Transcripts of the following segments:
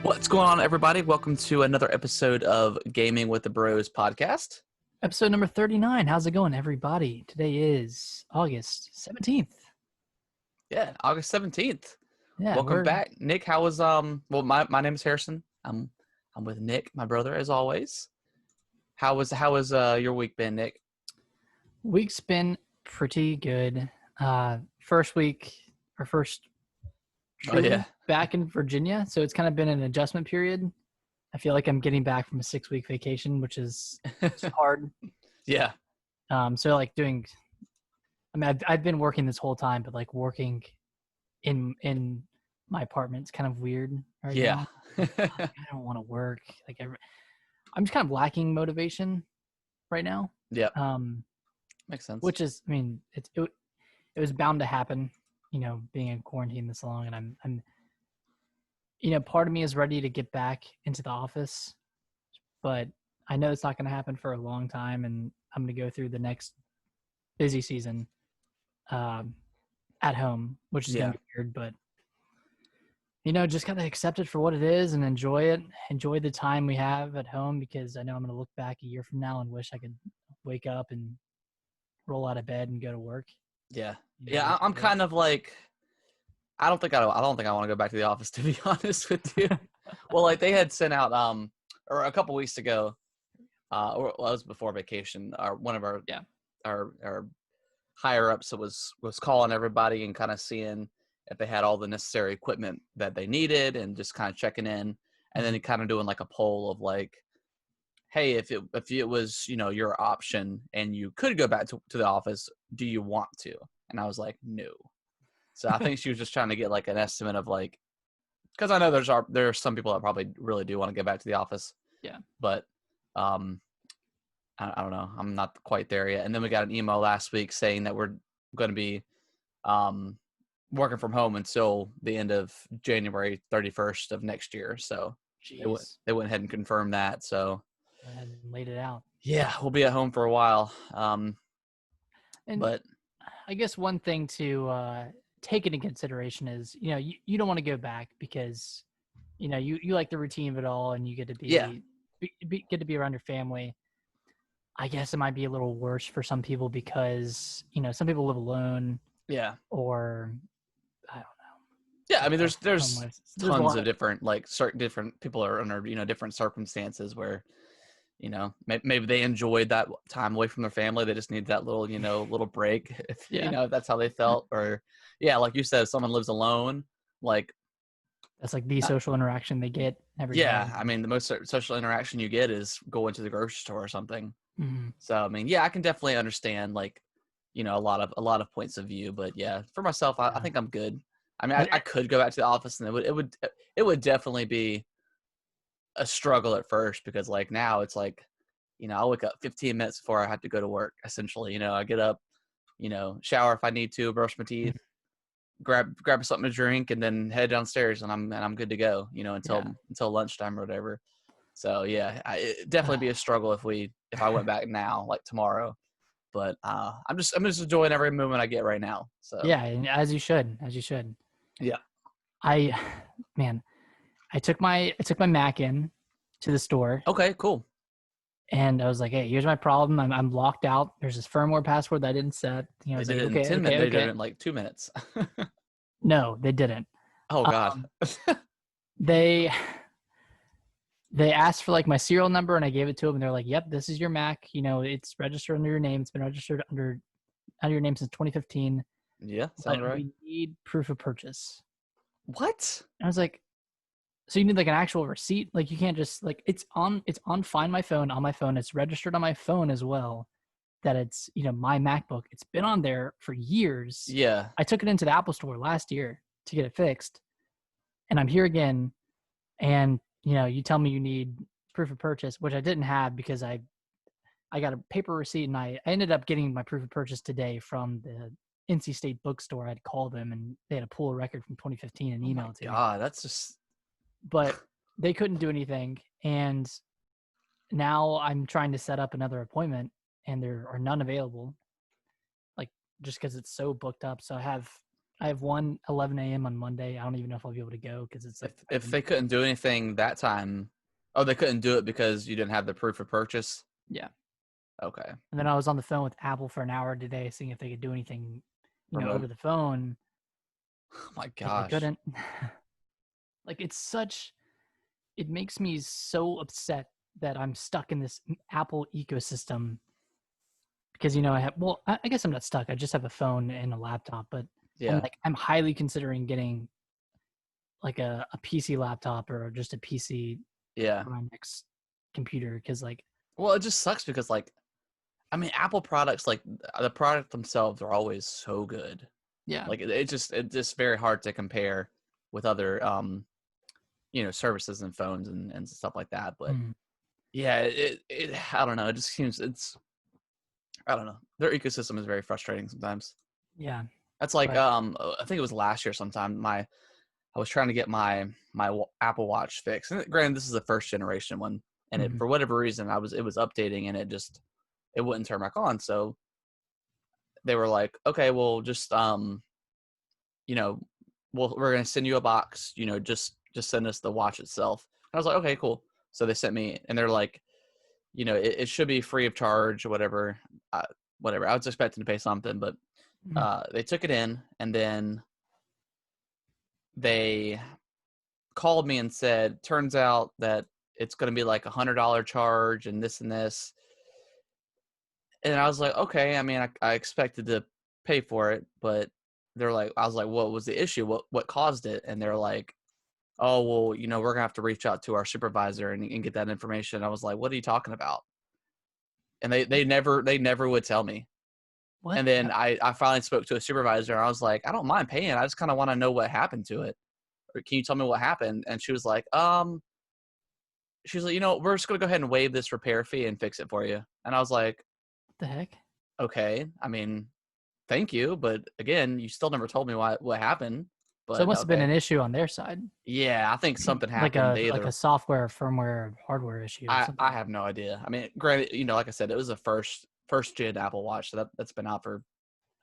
What's going on, everybody? Welcome to another episode of Gaming with the Bros podcast. Episode number 39. How's it going, everybody? Today is August 17th. Yeah, August 17th. Yeah, Welcome back. Nick, how was my name is Harrison. I'm with Nick, my brother, as always. How was your week been, Nick? Week's been pretty good. First week, our first trip back in Virginia, so it's kind of been an adjustment period. I feel like I'm getting back from a 6-week vacation, which is hard. Yeah. So like I've been working this whole time, but like working in my apartment is kind of weird right now. I don't want to work. Like I'm just kind of lacking motivation right now. Yeah. Makes sense. Which is, I mean, it was bound to happen, being in quarantine this long, and I'm part of me is ready to get back into the office, but I know it's not going to happen for a long time, and I'm going to go through the next busy season at home, which is going to be weird, but just kind of accept it for what it is and enjoy it. Enjoy the time we have at home, because I know I'm going to look back a year from now and wish I could wake up and roll out of bed and go to work. Yeah. Yeah. I'm kind of like, I don't think I want to go back to the office, to be honest with you. Well, like they had sent out, or a couple weeks ago, or it was before vacation, one of our higher ups was calling everybody and kind of seeing if they had all the necessary equipment that they needed and just kind of checking in, and then kind of doing like a poll of like, hey, if it was, your option and you could go back to the office, do you want to? And I was like, no. So I think she was just trying to get like an estimate of like, because I know there are some people that probably really do want to get back to the office. Yeah. But I don't know. I'm not quite there yet. And then we got an email last week saying that we're going to be working from home until the end of January 31st of next year. So they went ahead and confirmed that. So and laid it out. Yeah, we'll be at home for a while. But I guess one thing to take into consideration is, you don't want to go back because, you like the routine of it all, and you get to get to be around your family. I guess it might be a little worse for some people because, some people live alone. Yeah. Or I don't know. Yeah, I mean, there's tons of different, like, certain different people are under, different circumstances where, maybe they enjoyed that time away from their family. They just need that little, little break, if that's how they felt. Or, like you said, if someone lives alone, like, that's like the social interaction they get every day. I mean, the most social interaction you get is going to the grocery store or something. Mm-hmm. So, I mean, I can definitely understand, like, a lot of points of view. But for myself, I think I'm good. I mean, I could go back to the office, and it would definitely be a struggle at first, because like now it's like, I'll wake up 15 minutes before I have to go to work. Essentially, I get up, shower if I need to, brush my teeth, grab something to drink, and then head downstairs, and I'm good to go. Until lunchtime or whatever. So it'd definitely be a struggle if I went back now, like tomorrow. But I'm just enjoying every moment I get right now. So and as you should. Yeah. I took my Mac in to the store. Okay, cool. And I was like, hey, here's my problem. I'm locked out. There's this firmware password that I didn't set. They did it in 10 minutes. They did it in like 2 minutes. No, they didn't. Oh God. They asked for like my serial number, and I gave it to them, and they're like, yep, this is your Mac. It's registered under your name. It's been registered under your name since 2015. Yeah, sounds right. We need proof of purchase. What? And I was like, so you need like an actual receipt? Like you can't just like, it's on Find My Phone on my phone. It's registered on my phone as well, that it's, my MacBook. It's been on there for years. Yeah. I took it into the Apple Store last year to get it fixed, and I'm here again. And, you tell me you need proof of purchase, which I didn't have because I got a paper receipt, and I ended up getting my proof of purchase today from the NC State bookstore. I'd call them, and they had to pull a record from 2015 and email it to me. God, that's just. But they couldn't do anything, and now I'm trying to set up another appointment, and there are none available. Like, just because it's so booked up. So I I have one 11 a.m. on Monday. I don't even know if I'll be able to go because it's like If they couldn't do anything that time, oh, they couldn't do it because you didn't have the proof of purchase. yeah. Okay. And then I was on the phone with Apple for an hour today, seeing if they could do anything, Remote. over the phone. Oh my But they gosh. couldn't. Like it makes me so upset that I'm stuck in this Apple ecosystem because I guess I'm not stuck. I just have a phone and a laptop, but Yeah. I'm highly considering getting like a PC laptop or just a PC Yeah. for my next computer because Well, it just sucks because I mean, Apple products, like the product themselves are always so good. yeah. Like it's just very hard to compare with other services and phones and stuff like that. But Mm, yeah, it I don't know. It just seems I don't know. Their ecosystem is very frustrating sometimes. yeah. That's like But I think it was last year sometime. I was trying to get my Apple Watch fixed. And granted, this is the first generation one, and it mhm. for whatever reason it was updating and it wouldn't turn back on. So they were like, okay, well just we're gonna send you a box. Just send us the watch itself. And I was like, okay, cool. So they sent me, and they're like, it should be free of charge or whatever. Whatever. I was expecting to pay something, but Mhm. they took it in, and then they called me and said, turns out that it's going to be like $100 charge and this and this. And I was like, okay. I mean, I expected to pay for it, but I was like, what was the issue? What caused it? And they're like, oh, well, we're gonna have to reach out to our supervisor and get that information. I was like, what are you talking about? And they never would tell me. What? And then I finally spoke to a supervisor and I was like, I don't mind paying. I just kind of want to know what happened to it. Or can you tell me what happened? And she was like, we're just gonna go ahead and waive this repair fee and fix it for you. And I was like, What the heck? okay, I mean, thank you, but again, you still never told me what happened. So it But must have been okay, an issue on their side, yeah, I think something like happened. a They like a either software, firmware, hardware issue or I something. have no idea. I mean, granted, like I said, it was a first gen Apple Watch, so that's been out for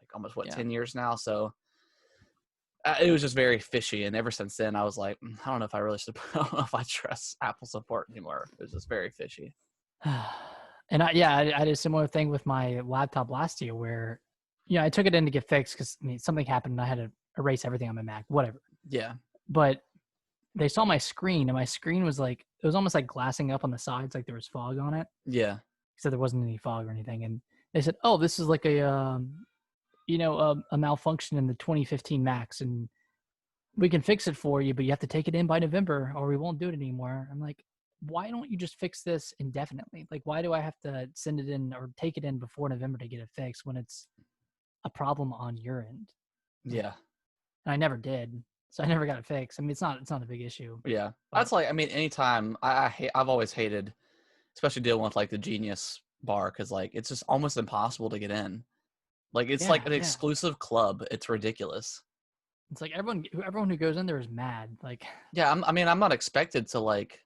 like almost Yeah. 10 years now. So it was just very fishy, and ever since then, I was like, I don't know if I really should. I don't know if I trust Apple support anymore. It was just very fishy. And I did a similar thing with my laptop last year where, I took it in to get fixed because something happened and I had to erase everything on my Mac, whatever. Yeah, But they saw my screen and my screen was like, it was almost like glassing up on the sides, like there was fog on it. yeah, So there wasn't any fog or anything. And they said, oh, this is like a malfunction in the 2015 Macs and we can fix it for you, but you have to take it in by November or we won't do it anymore. I'm like, why don't you just fix this indefinitely? Like, why do I have to send it in or take it in before November to get it fixed when it's a problem on your end? yeah. And I never did. So I never got it fixed. I mean, it's not a big issue. Yeah, But that's like, I mean, anytime I've always hated, especially dealing with like the Genius bar, because like it's just almost impossible to get in. Like it's like an yeah. exclusive club. It's ridiculous. It's like everyone who goes in there is mad. Like, Yeah, I mean, I'm not expected to like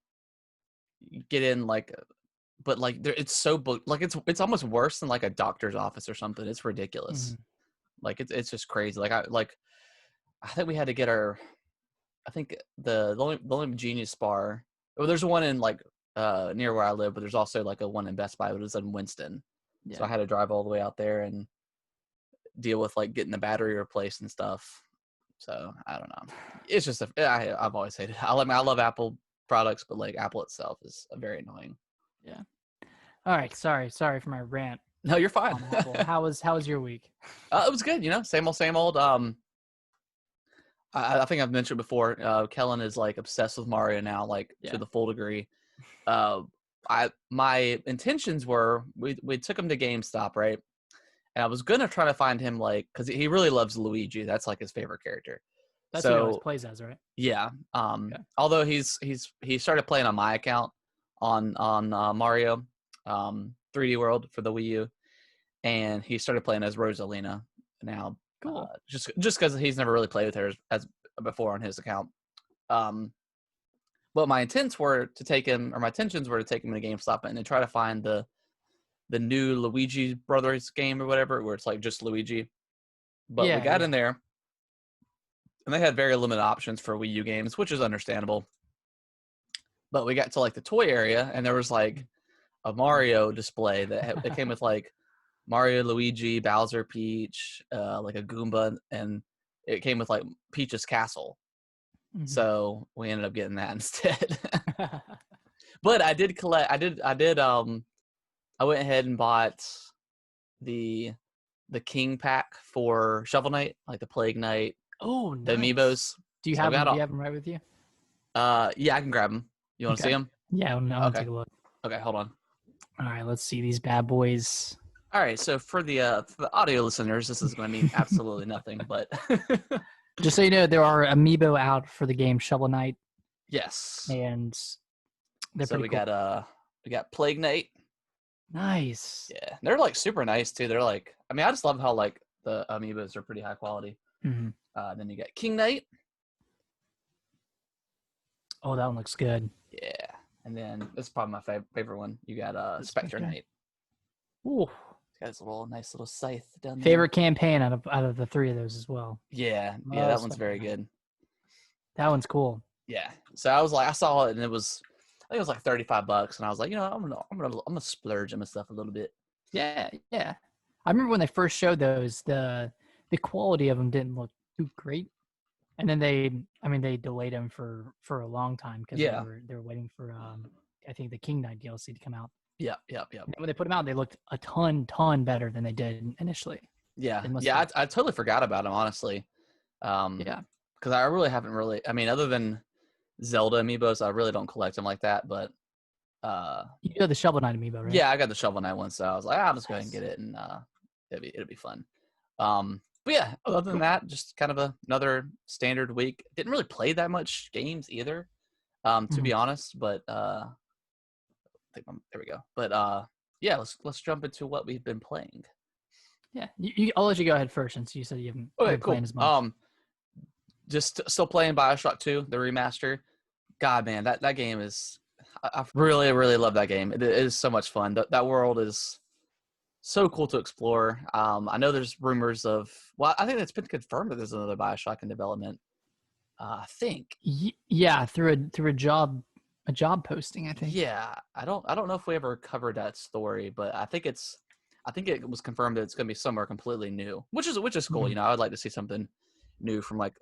get in but like it's so booked. Like it's almost worse than like a doctor's office or something. It's ridiculous. mhm. Like it's just crazy. I think we had to get I think the only Genius bar. Well, there's one in like near where I live, but there's also like a one in Best Buy, but it's in Winston. Yeah. So I had to drive all the way out there and deal with like getting the battery replaced and stuff. So I don't know. It's just I've always hated it. I love Apple products, but like Apple itself is very annoying. Yeah. All right. Sorry for my rant No, you're fine. on Apple. How was your week? It was good. Same old, same old. I think I've mentioned before. Kellen is like obsessed with Mario now, like Yeah. to the full degree. My intentions were we took him to GameStop, right? And I was gonna try to find him because he really loves Luigi. That's like his favorite character. That's what he always So plays as, right? yeah. Okay. Although he started playing on my account on Mario 3D World for the Wii U, and he started playing as Rosalina now. Cool. Just because he's never really played with her as before on his account. But my intentions were to take him to GameStop and to try to find the new Luigi Brothers game or whatever, where it's like just Luigi. But we got in there, And they had very limited options for Wii U games, which is understandable. But we got to like the toy area, and there was like a Mario display it came with like Mario, Luigi, Bowser, Peach, like a Goomba, and it came with like Peach's castle. Mhm. So we ended up getting that instead. But I did collect. I went ahead and bought the King pack for Shovel Knight, like the Plague Knight, Oh, the nice. amiibos. Do you So have I them? got Do you have them right with you? yeah, I can grab them. You want to see them? Yeah, I want to Okay. take a look. Okay, hold on. All right, let's see these bad boys. All right, so for the audio listeners, this is going to mean absolutely nothing, but Just so you know, there are amiibo out for the game Shovel Knight, yes. and they're So pretty cool. we got Plague Knight. Nice. Yeah, they're like super nice too. They're like, I mean, I just love how like the amiibos are pretty high quality. Mm-hmm. Then you got King Knight. Oh, that one looks good. Yeah, and then this is probably my favorite one. You got Spectre Knight. Ooh. It's got his nice little scythe down there. Favorite campaign out of the three of those as well. Yeah, that one's very good. That one's cool. Yeah. So I was like, I saw it, and I think it was like $35, and I was like, you know, I'm gonna splurge on my stuff a little bit. Yeah. I remember when they first showed those, the quality of them didn't look too great, and then they delayed them for a long time because they were waiting for I think the King Knight DLC to come out. Yeah. And when they put them out, they looked a ton better than they did initially. Yeah. I totally forgot about them, honestly. Because I really haven't I mean, other than Zelda amiibos, I really don't collect them like that. But you know the Shovel Knight amiibo, right? Yeah, I got the Shovel Knight one, so I was like, I'll just go ahead and get it, and it'll be fun. But yeah, other than that, just kind of another standard week. Didn't really play that much games either, to be honest. But there we go. But yeah, let's jump into what we've been playing. Yeah, I'll let you go ahead first, since you said you haven't been playing as much. Just still playing BioShock 2, the remaster. God, man, that game is. I really, really love that game. It is so much fun. That world is so cool to explore. I know there's rumors of. Well, I think it's been confirmed that there's another BioShock in development. I think. Yeah, through a job posting, I think. Yeah, I don't know if we ever covered that story, but I think it was confirmed that it's going to be somewhere completely new, which is cool. Mm-hmm. You know, I'd like to see something new from like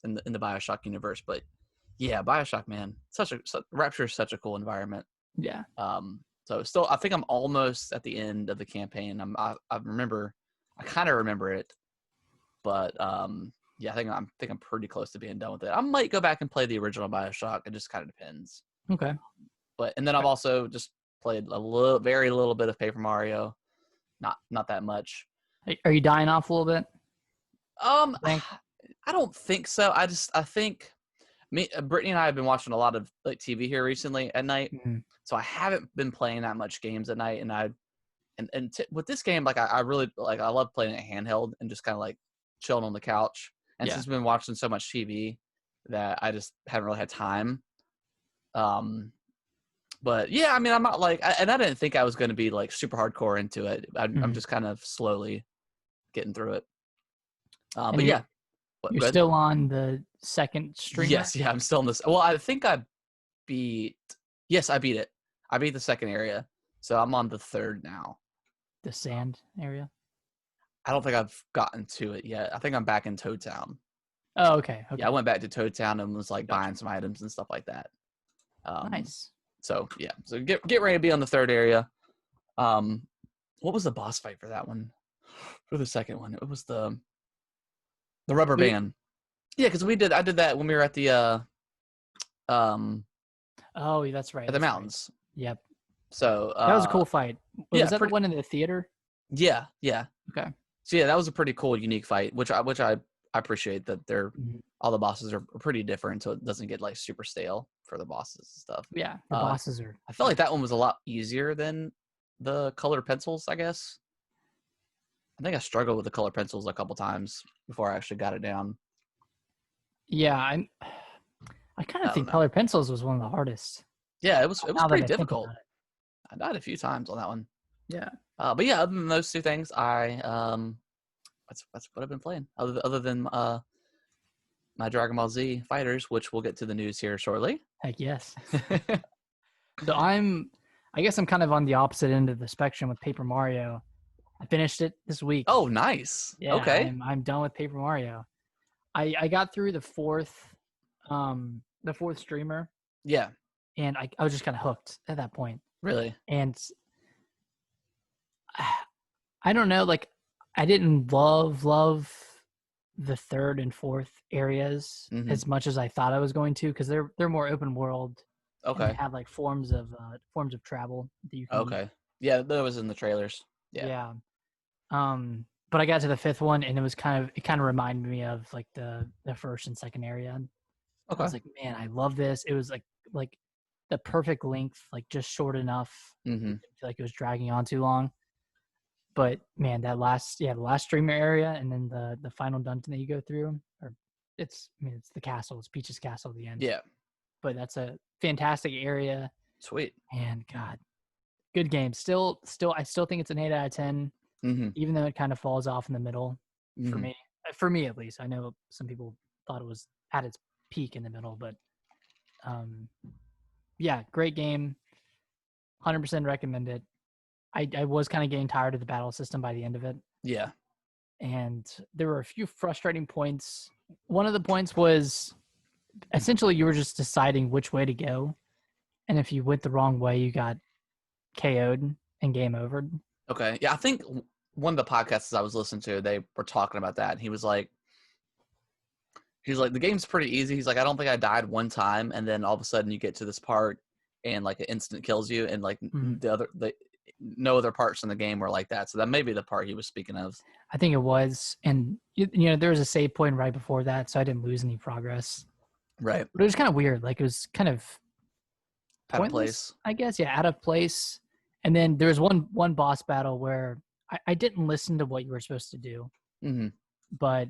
in the BioShock universe. But yeah, BioShock, man, Rapture is such a cool environment. Yeah. So still, I think I'm almost at the end of the campaign. I kind of remember it, but yeah, I think I'm pretty close to being done with it. I might go back and play the original BioShock. It just kind of depends. Okay. And then I've also just played very little bit of Paper Mario, not that much. Are you dying off a little bit? I don't think so. I think Brittany and I have been watching a lot of like TV here recently at night, so I haven't been playing that much games at night. And with this game, like I really like, I love playing it handheld and just kind of like chilling on the couch. And since we've been watching so much TV, that I just haven't really had time. But yeah, I mean, I'm not like, and I didn't think I was going to be like super hardcore into it. I'm just kind of slowly getting through it. But yeah. You're still on the second streamer? Yes, yeah, I'm still in this. Well, I think I beat it. I beat the second area. So I'm on the third now. The sand area? I don't think I've gotten to it yet. I think I'm back in Toad Town. Oh, okay. Yeah, I went back to Toad Town and was like buying some items and stuff like that. Nice. So yeah, so get ready to be on the third area. What was the boss fight for that one? For the second one, it was the rubber band. Yeah, because I did that when we were at the oh, that's right. At the mountains. Right. Yep. So that was a cool fight. Was that the one in the theater? Yeah. Okay. So yeah, that was a pretty cool, unique fight, which I appreciate that they're all the bosses are pretty different, so it doesn't get like super stale for the bosses and stuff. Yeah, the bosses are. I felt like that one was a lot easier than the colored pencils, I guess. I think I struggled with the colored pencils a couple times before I actually got it down. Yeah, I kind of think colored pencils was one of the hardest. Yeah, it was pretty difficult. I died a few times on that one. Yeah. But yeah, other than those two things, that's what I've been playing. Other than my Dragon Ball Z Fighters, which we'll get to the news here shortly. Heck yes. So I guess I'm kind of on the opposite end of the spectrum with Paper Mario. I finished it this week. Oh, nice. Yeah, Okay. I'm done with Paper Mario. I got through the fourth streamer, Yeah. and I was just kind of hooked at that point. Really? And I don't know, like I didn't love the third and fourth areas Mhm. as much as I thought I was going to, because they're more open world. And they Okay. have like forms of travel that you can use. Okay. Yeah, that was in the trailers. Yeah. Yeah. But I got to the fifth one, and it kind of reminded me of like the first and second area. I Okay. was like, man, I love this. It was like the perfect length, like just short enough. Mhm. I didn't feel like it was dragging on too long. But man, the last streamer area, and then the final dungeon that you go through, it's the castle. It's Peach's castle at the end. Yeah. But that's a fantastic area. Sweet. And God, good game. Still, I still think it's an 8 out of 10, Mhm. even though it kind of falls off in the middle for Mhm. me. For me, at least. I know some people thought it was at its peak in the middle, but yeah, great game. 100% recommend it. I was kind of getting tired of the battle system by the end of it, Yeah. and there were a few frustrating points. One of the points was essentially you were just deciding which way to go, and if you went the wrong way, you got KO'd and game over. Okay. Yeah, I think one of the podcasts I was listening to, they were talking about that. And he was like, the game's pretty easy. He's like, I don't think I died one time, and then all of a sudden you get to this part, and like an instant kills you, and like no other parts in the game were like that. So that may be the part he was speaking of. I think it was, and there was a save point right before that, so I didn't lose any progress. Right. But it was kind of weird. Like it was kind of Out of pointless, place. I guess. Yeah, out of place. And then there was one boss battle where I didn't listen to what you were supposed to do, Mm-hmm. but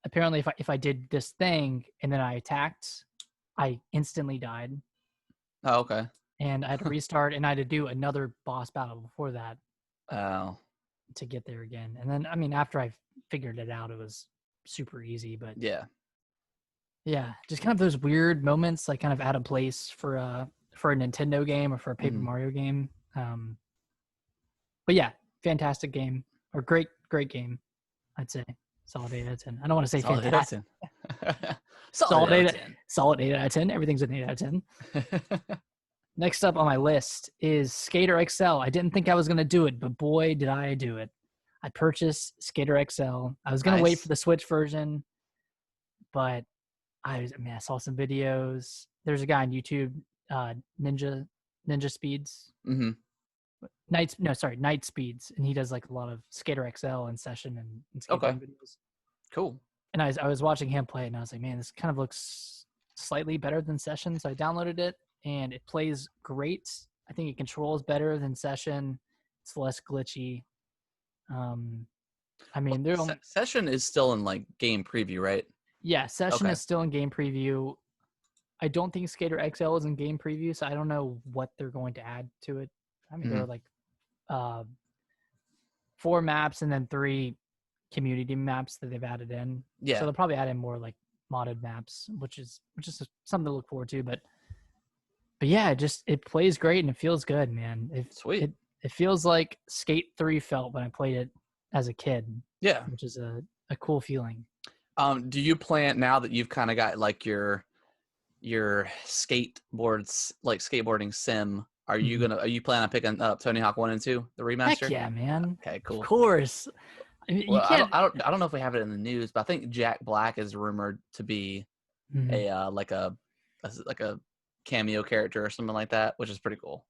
apparently if I did this thing and then I attacked, I instantly died. Oh, okay. And I had to restart, and I had to do another boss battle before that Oh. to get there again. And then, I mean, after I figured it out, it was super easy. But Yeah. yeah, just kind of those weird moments, like kind of out of place for a Nintendo game or for a Paper Mario game. But yeah, fantastic game, or great game, I'd say. Solid 8 out of 10. I don't want to say Solid fantastic. 8 out of 10. Solid 8 out of 10. Everything's an 8 out of 10. Next up on my list is Skater XL. I didn't think I was going to do it, but boy, did I do it. I purchased Skater XL. I was going to wait for the Switch version, but I saw some videos. There's a guy on YouTube, Ninja Speeds. Mm-hmm. Night Speeds, and he does like a lot of Skater XL and session and skateboarding videos. Cool. And I was watching him play, and I was like, man, this kind of looks slightly better than session. So I downloaded it, and it plays great. I think it controls better than session. It's less glitchy. I mean, session is still in like game preview, right? Yeah, session is still in game preview. I don't think Skater XL is in game preview, so I don't know what they're going to add to it. I mean, there are like 4 maps and then 3 community maps that they've added in. Yeah. So they'll probably add in more like modded maps, which is something to look forward to. But yeah, it plays great and it feels good, man. Sweet. It feels like Skate 3 felt when I played it as a kid. Yeah. Which is a cool feeling. Do you plan, now that you've kind of got like your skateboards, like skateboarding sim, are you planning on picking up Tony Hawk 1 and 2, the remaster? Heck yeah, man. Okay, cool. Of course. I mean, well, I don't know if we have it in the news, but I think Jack Black is rumored to be a like a cameo character or something like that, which is pretty cool.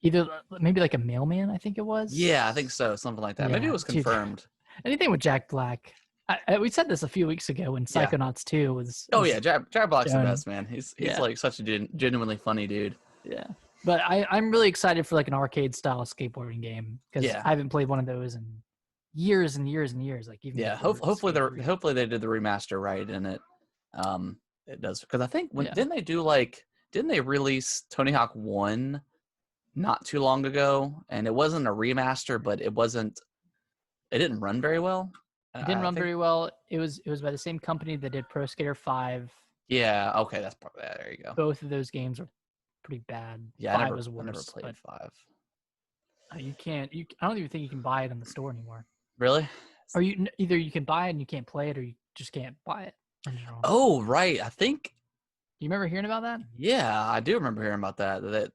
Either maybe like a mailman, I think it was. Yeah, I think so, something like that. Yeah, maybe it was confirmed. Anything with Jack Black. We said this a few weeks ago when Psychonauts 2 was. Oh yeah, Jack Black's the best, man. He's like such a genuinely funny dude. Yeah, but I'm really excited for like an arcade style skateboarding game, because I haven't played one of those in years and years and years. Like even hopefully they did the remaster right, and it does, because I think didn't they release Tony Hawk 1 not too long ago, and it wasn't a remaster, but it didn't run very well. It didn't I run think. very well. It was by the same company that did Pro Skater 5. Yeah. Okay. That's probably there. You go. Both of those games are pretty bad. Yeah. 5 was I never worse, played but 5. you can't. I don't even think you can buy it in the store anymore. Really? Or either you can buy it and you can't play it, or you just can't buy it in general. Oh, right. I think. You remember hearing about that? Yeah, I do remember hearing about that. That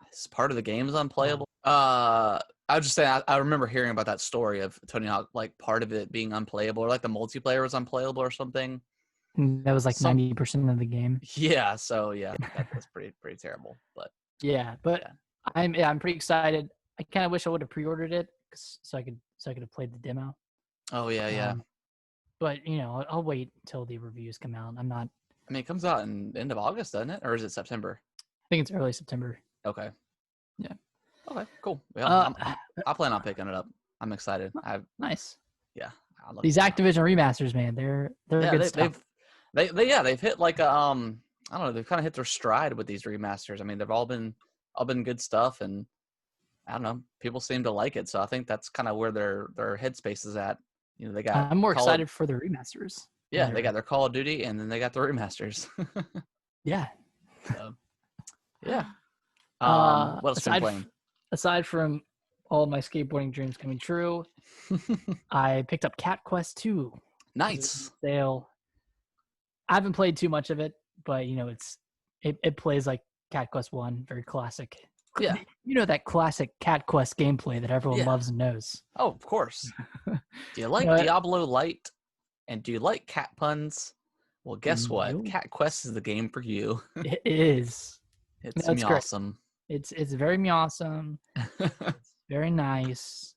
it's part of the game is unplayable. I was just saying. I remember hearing about that story of Tony Hawk, like part of it being unplayable, or like the multiplayer was unplayable or something. And that was like Some 90% of the game. Yeah. So yeah, that's pretty terrible. But Yeah, but yeah. I'm pretty excited. I kind of wish I would have pre-ordered it so I could have played the demo. Oh yeah. But I'll wait until the reviews come out. I'm not. I mean, it comes out in end of August, doesn't it, or is it September? I think it's early September. Okay. Yeah. Okay. Cool. Well, I plan on picking it up. I'm excited. Nice. Yeah. These Activision remasters, man, they're good stuff. They've hit like a I don't know, they've kind of hit their stride with these remasters. I mean, they've all been good stuff, and I don't know, people seem to like it. So I think that's kind of where their headspace is at. They got. I'm more excited for the remasters. Yeah, they got their Call of Duty, and then they got the remasters. Yeah. So, yeah. What else are you playing? Aside from all my skateboarding dreams coming true, I picked up Cat Quest 2. Nice. Sale. I haven't played too much of it, but it plays like Cat Quest 1, very classic. Yeah. That classic Cat Quest gameplay that everyone loves and knows. Oh, of course. Do you like Diablo Light? And do you like cat puns? Well, guess what? Cat Quest is the game for you. It is. It's awesome. It's very awesome. It's very nice.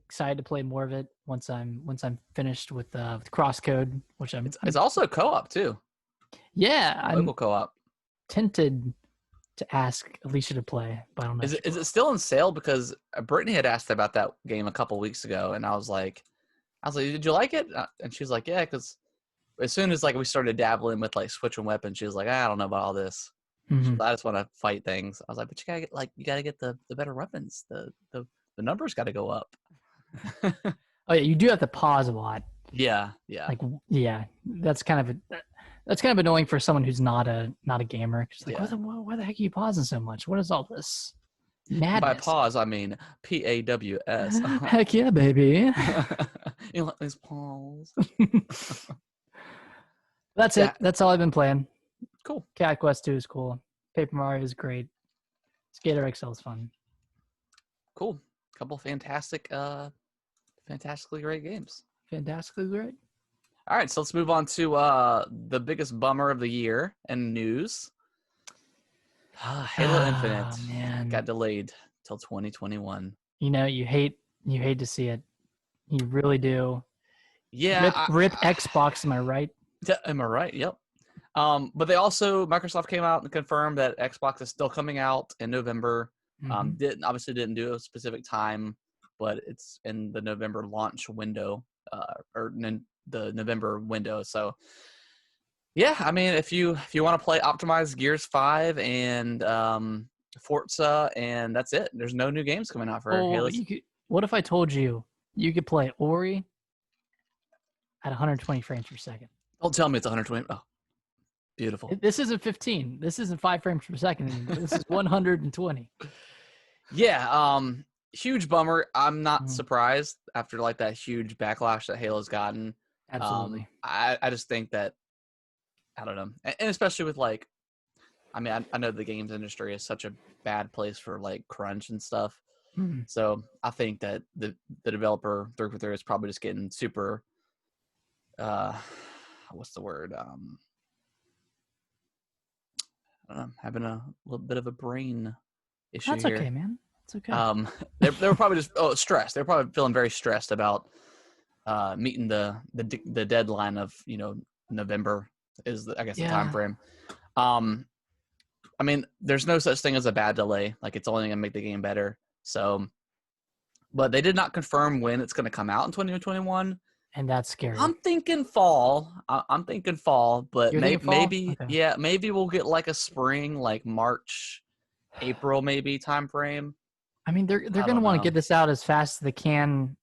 Excited to play more of it once I'm finished with Crosscode, which It's also co-op too. Yeah, Local co-op. Tempted to ask Alicia to play, but I don't know. Is it still on sale? Because Brittany had asked about that game a couple weeks ago, and I was like, did you like it? And she's like, yeah, because as soon as like we started dabbling with like switching weapons, she was like, I don't know about all this. Mm-hmm. I just want to fight things. I was like, but you gotta get the better weapons. The numbers got to go up. Oh yeah, you do have to pause a lot. Yeah. That's kind of annoying for someone who's not a gamer. Just like, why the heck are you pausing so much? What is all this madness? By pause, I mean PAWS. Heck yeah, baby. You let these pause. That's it. That's all I've been playing. Cool. Cat Quest 2 is cool. Paper Mario is great. Skater XL is fun. Cool. Couple fantastically great games. Fantastically great. All right, so let's move on to the biggest bummer of the year in news. Halo Infinite got delayed till 2021. You hate to see it. You really do. Yeah. Rip Xbox, am I right? Am I right? Yep. But Microsoft came out and confirmed that Xbox is still coming out in November. Mm-hmm. Didn't do a specific time, but it's in the November launch window, the November window. So, yeah, I mean, if you want to play optimized Gears 5 and Forza, and that's it. There's no new games coming out for Halo. What if I told you could play Ori at 120 frames per second? Don't tell me it's 120. Oh, beautiful. This isn't 15. This isn't 5 frames per second anymore. This is 120. Yeah, huge bummer. I'm not surprised after like that huge backlash that Halo's gotten. Absolutely. I just think that, I don't know, and especially with like, I mean, I know the games industry is such a bad place for like crunch and stuff. Mm-hmm. So I think that the developer 343 is probably just getting super, what's the word? I don't know, having a little bit of a brain issue. That's here. Okay, man. It's okay. They were probably just stressed. They're probably feeling very stressed about meeting the deadline of November is the time frame. I mean, there's no such thing as a bad delay. Like, it's only gonna make the game better. So, but they did not confirm when it's gonna come out in 2021. And that's scary. I'm thinking fall. But maybe okay. Yeah, maybe we'll get like a spring, like March, April, maybe time frame. I mean, they're going to want to get this out as fast as they can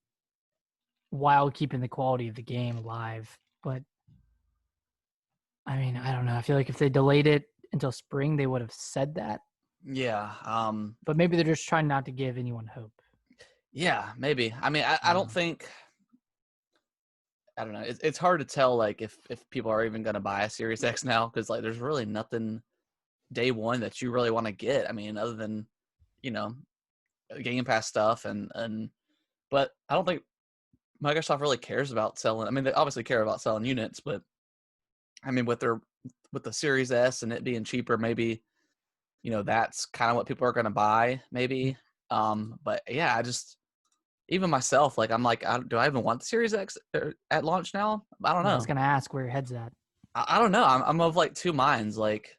while keeping the quality of the game alive. But I mean, I don't know. I feel like if they delayed it until spring, they would have said that. Yeah. But maybe they're just trying not to give anyone hope. Yeah, maybe. I mean, I don't think. I don't know. It's hard to tell, like, if people are even going to buy a Series X now, because like there's really nothing day one that you really want to get. I mean, other than, you know, Game Pass stuff but I don't think Microsoft really cares about selling. I mean, they obviously care about selling units, but I mean, with the Series S and it being cheaper, maybe, you know, that's kind of what people are going to buy, maybe. But yeah, I just, even myself, like, I'm like, do I even want the Series X at launch now? I don't I know. was gonna ask where your head's at. I don't know. I'm of like two minds. Like,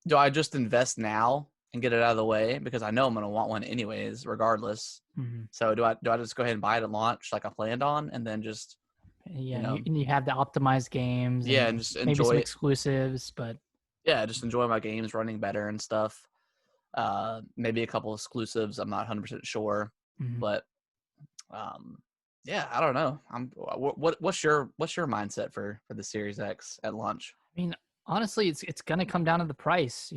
do I just invest now and get it out of the way because I know I'm gonna want one anyways, regardless? Mm-hmm. So do I just go ahead and buy it at launch like I planned on, and then just, Yeah, you know, and you have the optimized games yeah, and and just maybe some enjoy it. exclusives, but Yeah, just enjoy my games running better and stuff. Maybe a couple exclusives. I'm not 100% sure, mhm. but um, yeah, I don't know. What's your mindset for the Series X at launch? I mean, honestly, it's gonna come down to the price.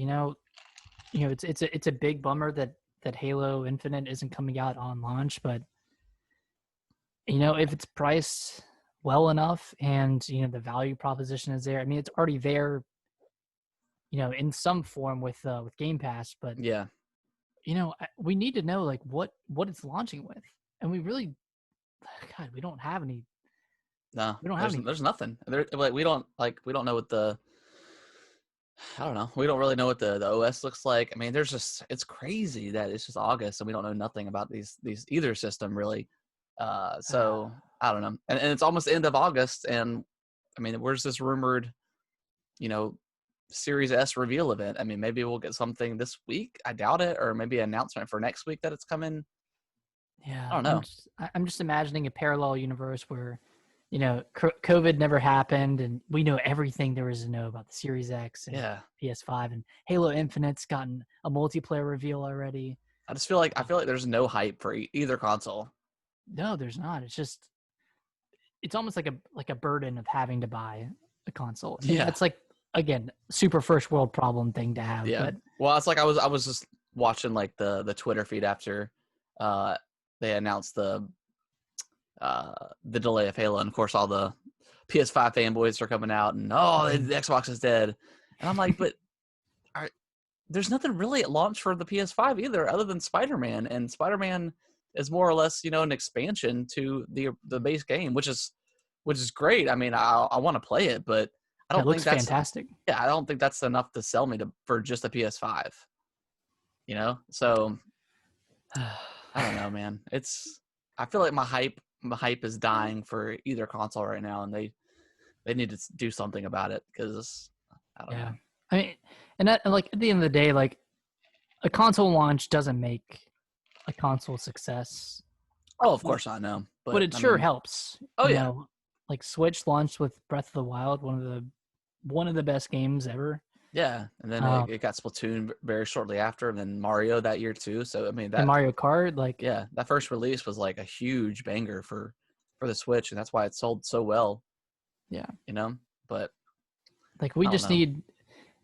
It's a big bummer that Halo Infinite isn't coming out on launch, but if it's priced well enough and the value proposition is there. I mean, it's already there, in some form with Game Pass, but Yeah, we need to know like what it's launching with, and God, we don't have any. no, We don't have there's anything. nothing. Like we don't know what the, I don't know. We don't really know what the OS looks like. I mean, it's crazy that it's just August and we don't know nothing about these either system really. So I don't know. And it's almost the end of August, and I mean, where's this rumored, you know, Series S reveal event? I mean, maybe we'll get something this week. I doubt it, or maybe an announcement for next week that it's coming. Yeah, I don't know. I'm just imagining a parallel universe where, COVID never happened, and we know everything there is to know about the Series X and Yeah. PS5, and Halo Infinite's gotten a multiplayer reveal already. I feel like there's no hype for either console. No, there's not. It's almost like a burden of having to buy a console. And Yeah. that's like, again, super first world problem thing to have. Yeah. But Well, it's like I was just watching like the Twitter feed after uh they announced the delay of Halo, and of course all the PS5 fanboys are coming out and the Xbox is dead. And I'm like, but there's nothing really at launch for the PS5 either, other than Spider-Man, and Spider-Man is more or less, an expansion to the base game, which is great. I mean, I want to play it, but I it don't think looks that's fantastic. I don't think that's enough to sell me for just a PS5. So I don't know, man. I feel like my hype is dying for either console right now, and they need to do something about it because I don't know. I mean, and like at the end of the day, like a console launch doesn't make a console success, Oh, of course I know, but but it I sure mean, helps. oh yeah, Like Switch launched with Breath of the Wild, one of the best games ever. yeah, and then Um, it got Splatoon very shortly after, and then Mario that year too. So I mean and that Mario Kart, like yeah, that first release was like a huge banger for the Switch, and that's why it sold so well. yeah, But like we I don't just know. need,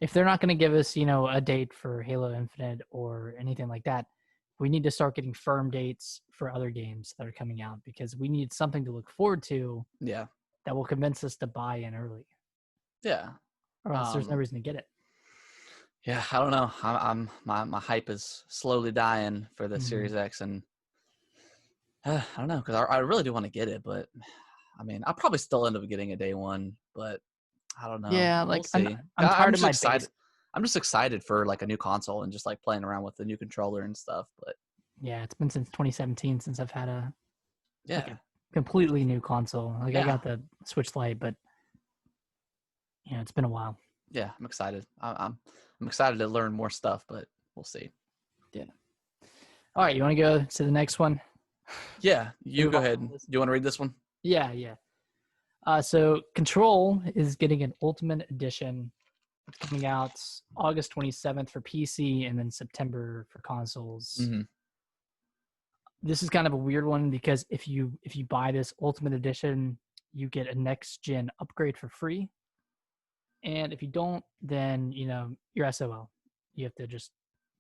if they're not going to give us, a date for Halo Infinite or anything like that, we need to start getting firm dates for other games that are coming out, because we need something to look forward to Yeah, that will convince us to buy in early, yeah. or else there's no Um, reason to get it. yeah, I don't know. My hype is slowly dying for the Mm-hmm. Series X, and I don't know, because I really do want to get it, but I mean, I'll probably still end up getting a day one, but I don't know. Yeah, We'll like see. I'm I'm tired of just my base. excited. I'm just excited for like a new console and just like playing around with the new controller and stuff. But Yeah, it's been since 2017 since I've had a yeah, completely new console. Like I yeah, got the Switch Lite, but it's been a while. yeah. I'm excited. I'm excited to learn more stuff, but we'll see. Yeah. All right, you want to go to the next one? Yeah, you Move go on ahead. from Do this. you want to read this one? Yeah, yeah. So Control is getting an Ultimate Edition. It's coming out August 27th for PC and then September for consoles. Mm-hmm. this is kind of a weird one because if you buy this Ultimate Edition, you get a next gen upgrade for free, and if you don't, then you're SOL. You have to just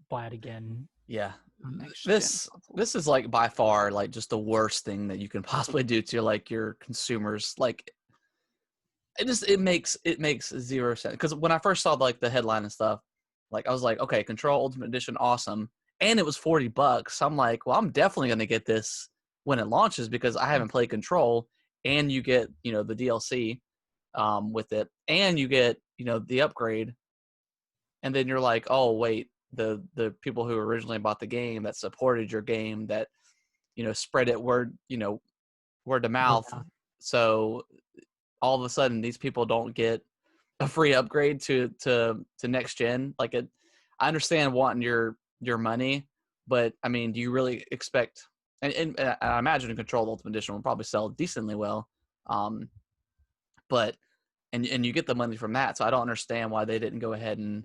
buy it again. Yeah, Next this is like by far like just the worst thing that you can possibly do to like your consumers. Like it makes zero sense, because when I first saw like the headline and stuff, like I was like, okay, Control Ultimate Edition, awesome, and it was $40. I'm like, well, I'm definitely gonna get this when it launches because I haven't played Control, and you get the DLC with it, and you get the upgrade, and then you're like, oh wait, the people who originally bought the game, that supported your game, that spread it word to mouth, so all of a sudden these people don't get a free upgrade to next gen. Like I understand wanting your money, but I mean, do you really expect? And I imagine Control Ultimate Edition will probably sell decently well, but and you get the money from that. So I don't understand why they didn't go ahead and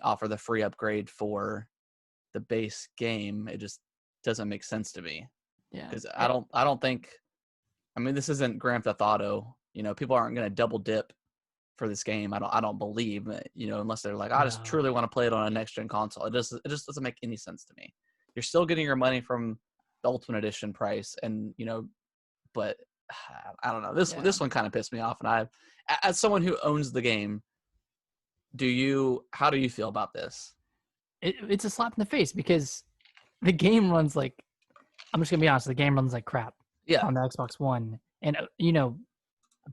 offer the free upgrade for the base game. It just doesn't make sense to me. Yeah, because I don't think. I mean, this isn't Grand Theft Auto. People aren't going to double dip for this game. I don't believe, unless they're like, I just truly want to play it on a next gen console. It just doesn't make any sense to me. You're still getting your money from the Ultimate Edition price, and but I don't know. This one kind of pissed me off, and as someone who owns the game, how do you feel about this? It's a slap in the face because the game runs like, I'm just gonna be honest, the game runs like crap. Yeah. On the Xbox One, and of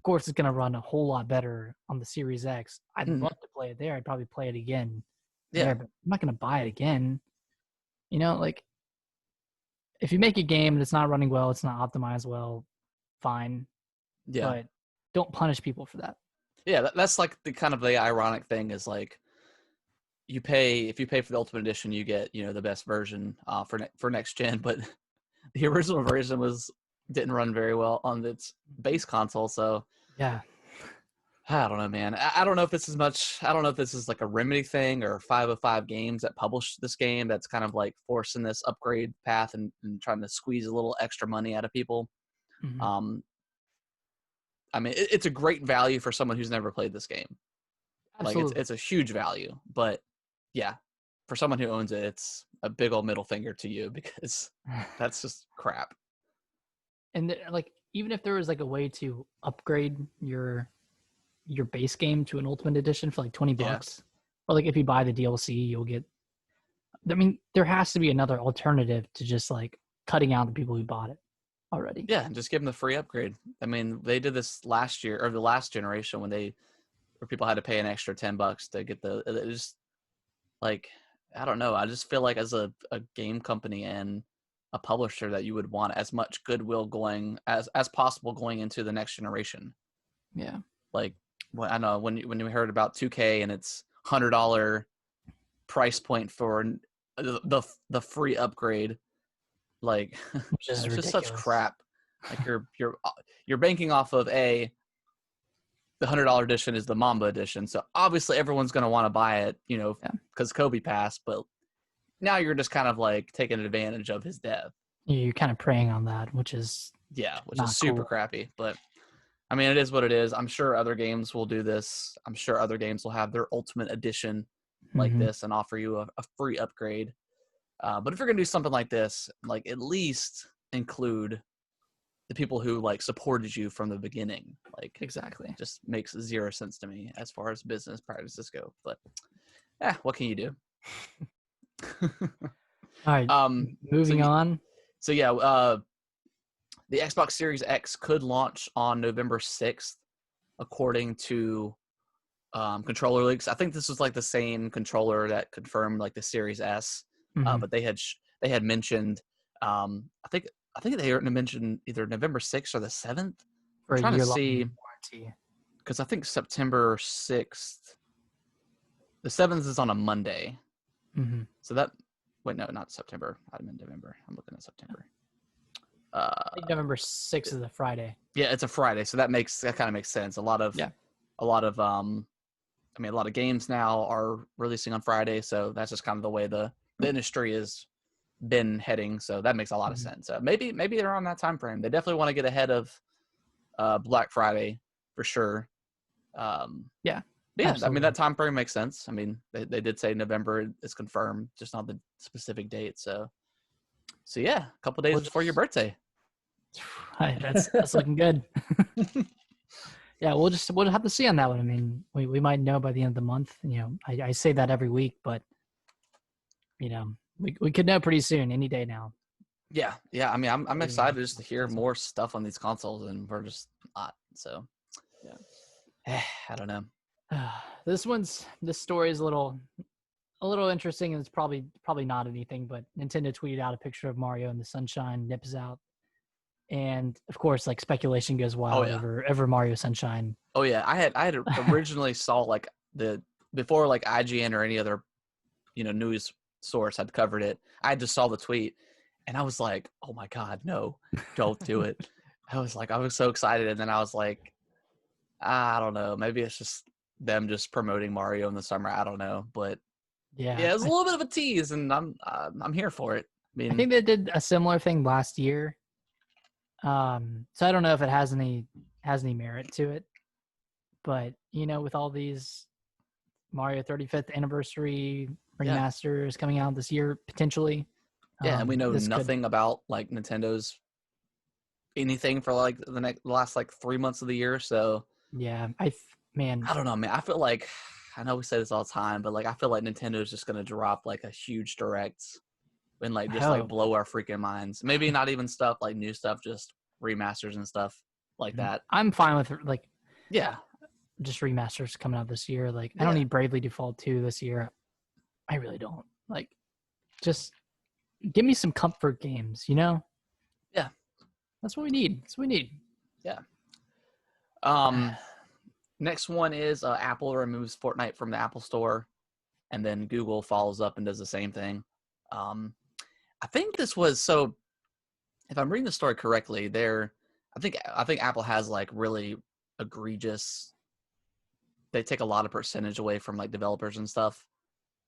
course, it's gonna run a whole lot better on the Series X. I'd love to play it there. I'd probably play it again. Yeah, there, but I'm not gonna buy it again. Like if you make a game and it's not running well, it's not optimized well, fine. Yeah. But don't punish people for that. Yeah, that's like the kind of the ironic thing is like, if you pay for the Ultimate Edition, you get the best version for next gen, but the original version didn't run very well on its base console. So yeah, I don't know, man. I don't know if this is much. I don't know if this is like a Remedy thing or 505 Games that published this game that's kind of like forcing this upgrade path and trying to squeeze a little extra money out of people. Mm-hmm. I mean, it's a great value for someone who's never played this game. Absolutely. Like it's a huge value, but yeah, for someone who owns it, it's a big old middle finger to you because that's just crap. And like, even if there was like a way to upgrade your base game to an Ultimate Edition for like $20, or like if you buy the DLC, you'll get. I mean, there has to be another alternative to just like cutting out the people who bought it already. Yeah, and just give them the free upgrade. I mean, they did this last year or the last generation where people had to pay an extra $10 to get it just like, I don't know. I just feel like as a game company and a publisher that you would want as much goodwill going as possible going into the next generation. Yeah. Like, well, I know when we heard about 2K and its $100 price point for the free upgrade, like which is it's just such crap. Like you're banking off of the $100 edition is the Mamba edition, so obviously everyone's going to want to buy it, because Kobe passed. But now you're just kind of like taking advantage of his death. You're kind of preying on that, which is super crappy. But I mean, it is what it is. I'm sure other games will do this. I'm sure other games will have their Ultimate Edition like this and offer you a free upgrade. But if you're gonna do something like this, like at least include the people who like supported you from the beginning. Like exactly, just makes zero sense to me as far as business practices go. But what can you do? All right. Moving on. So yeah, the Xbox Series X could launch on November 6th, according to controller leaks. I think this was like the same controller that confirmed like the Series S, but they had mentioned I think they mentioned either November 6th or the 7th. For I'm trying to see warranty. Because I think September 6th, the 7th is on a Monday. So no, not September. I meant November. I'm looking at September. I think November 6th is a Friday. Yeah, it's a Friday, so that kind of makes sense. A lot of games now are releasing on Friday, so that's just kind of the way the industry is been heading. So that makes a lot of sense. Maybe they're on that time frame. They definitely want to get ahead of Black Friday for sure. Yeah. Yeah, Absolutely. I mean, that time frame makes sense. I mean, they did say November is confirmed, just not the specific date. So yeah, a couple days before your birthday. That's looking good. Yeah, we'll have to see on that one. I mean, we might know by the end of the month. You know, I say that every week, but you know, we could know pretty soon, any day now. Yeah. I mean, I'm excited just to hear more stuff on these consoles, and we're just not. So yeah, I don't know. This story is a little interesting, and it's probably not anything, but Nintendo tweeted out a picture of Mario in the sunshine, nips out, and of course, like, speculation goes wild over Mario Sunshine. Oh yeah, I had originally saw like before like IGN or any other news source had covered it. I just saw the tweet, and I was like, oh my god, no, don't do it. I was so excited, and then I was like, I don't know, maybe it's just them just promoting Mario in the summer. I don't know, but yeah, it was a little bit of a tease, and I'm here for it. I think they did a similar thing last year. So I don't know if it has any merit to it, but with all these Mario 35th anniversary remasters coming out this year potentially. Yeah, and we know nothing about like Nintendo's anything for like the last like 3 months of the year. So yeah, I don't know, man. I feel like, I know we say this all the time, but like I feel like Nintendo is just gonna drop like a huge direct and like just like blow our freaking minds. Maybe not even stuff like new stuff, just remasters and stuff like that. I'm fine with just remasters coming out this year. Like, I don't need Bravely Default 2 this year. I really don't. Like, just give me some comfort games, Yeah. That's what we need. Yeah. Next one is Apple removes Fortnite from the Apple Store, and then Google follows up and does the same thing. I think this was, so if I'm reading the story correctly, I think Apple has like really egregious, they take a lot of percentage away from like developers and stuff.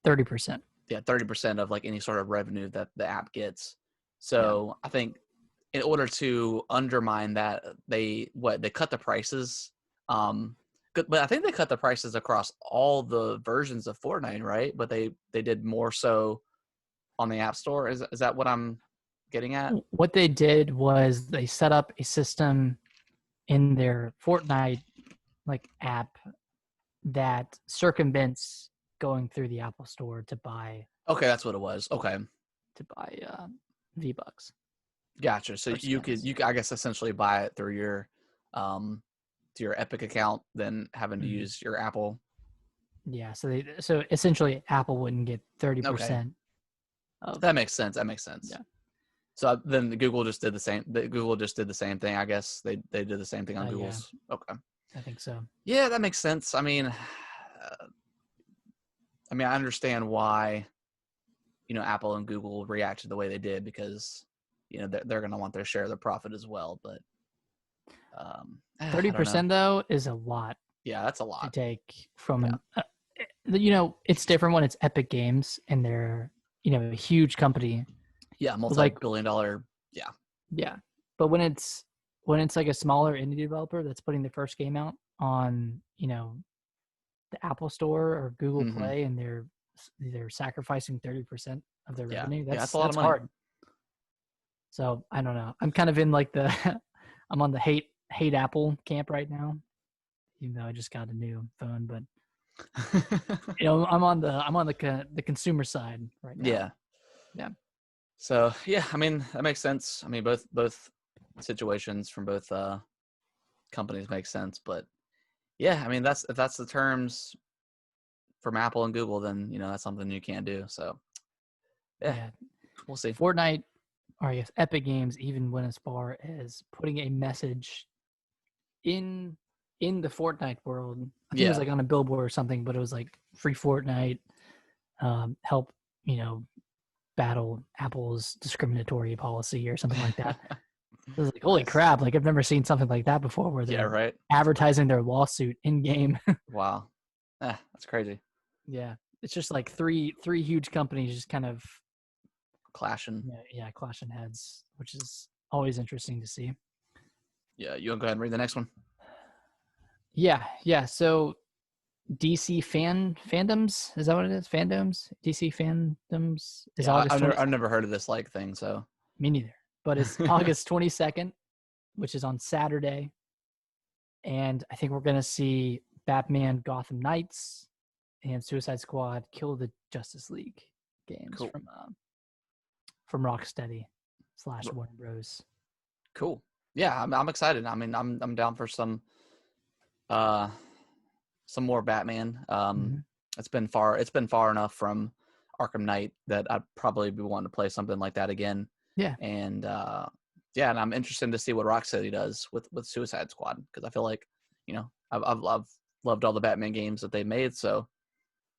30%. Yeah, 30% of like any sort of revenue that the app gets. So I think in order to undermine that, they cut the prices. But I think they cut the prices across all the versions of Fortnite, right? But they did more so on the App Store. Is that what I'm getting at? What they did was they set up a system in their Fortnite like app that circumvents going through the Apple Store to buy. Okay, that's what it was. Okay, to buy V-Bucks. Gotcha. So you could I guess essentially buy it through your to your Epic account, then having to use your Apple. Yeah. So essentially Apple wouldn't get 30%. Okay. That makes sense. Yeah. So then Google just did the same. Google just did the same thing. I guess they did the same thing on Google's. Yeah. Okay. I think so. Yeah, that makes sense. I mean, I understand why, Apple and Google reacted the way they did, because, they're going to want their share of the profit as well. But 30% though is a lot. Yeah, that's a lot to take from. It's different when it's Epic Games and they're a huge company. Yeah, multi-billion-dollar. Yeah. Yeah, but when it's like a smaller indie developer that's putting their first game out on the Apple Store or Google Play, and they're sacrificing 30% of their revenue. That's a lot of money. Hard. So I don't know. I'm kind of in like I'm on the hate Apple camp right now, even though I just got a new phone. But I'm on the consumer side right now. Yeah. So yeah, that makes sense. Both situations from both companies make sense, but yeah, if that's the terms from Apple and Google, then that's something you can't do. So yeah. We'll see. Fortnite, or I guess Epic Games, even went as far as putting a message in the Fortnite world. I think it was like on a billboard or something, but it was like free Fortnite, help battle Apple's discriminatory policy or something like that. It was like, holy crap, like I've never seen something like that before, where they're advertising their lawsuit in game. Wow. That's crazy. Yeah. It's just like three huge companies just kind of clashing. Yeah, clashing heads, which is always interesting to see. Yeah, you want to go ahead and read the next one? Yeah. So DC fandoms, is that what it is? Fandoms, DC fandoms is Yeah, August 22nd. I've never heard of this like thing, so Me neither. But it's August 22nd, which is on Saturday, and I think we're gonna see Batman: Gotham Knights and Suicide Squad: Kill the Justice League games cool. from Rocksteady / Warner Bros. Cool. Yeah, I'm excited. I mean, I'm down for some more Batman. It's been far enough from Arkham Knight that I'd probably be wanting to play something like that again. Yeah. And and I'm interested to see what Rocksteady does with Suicide Squad, because I feel like, I've loved all the Batman games that they made, so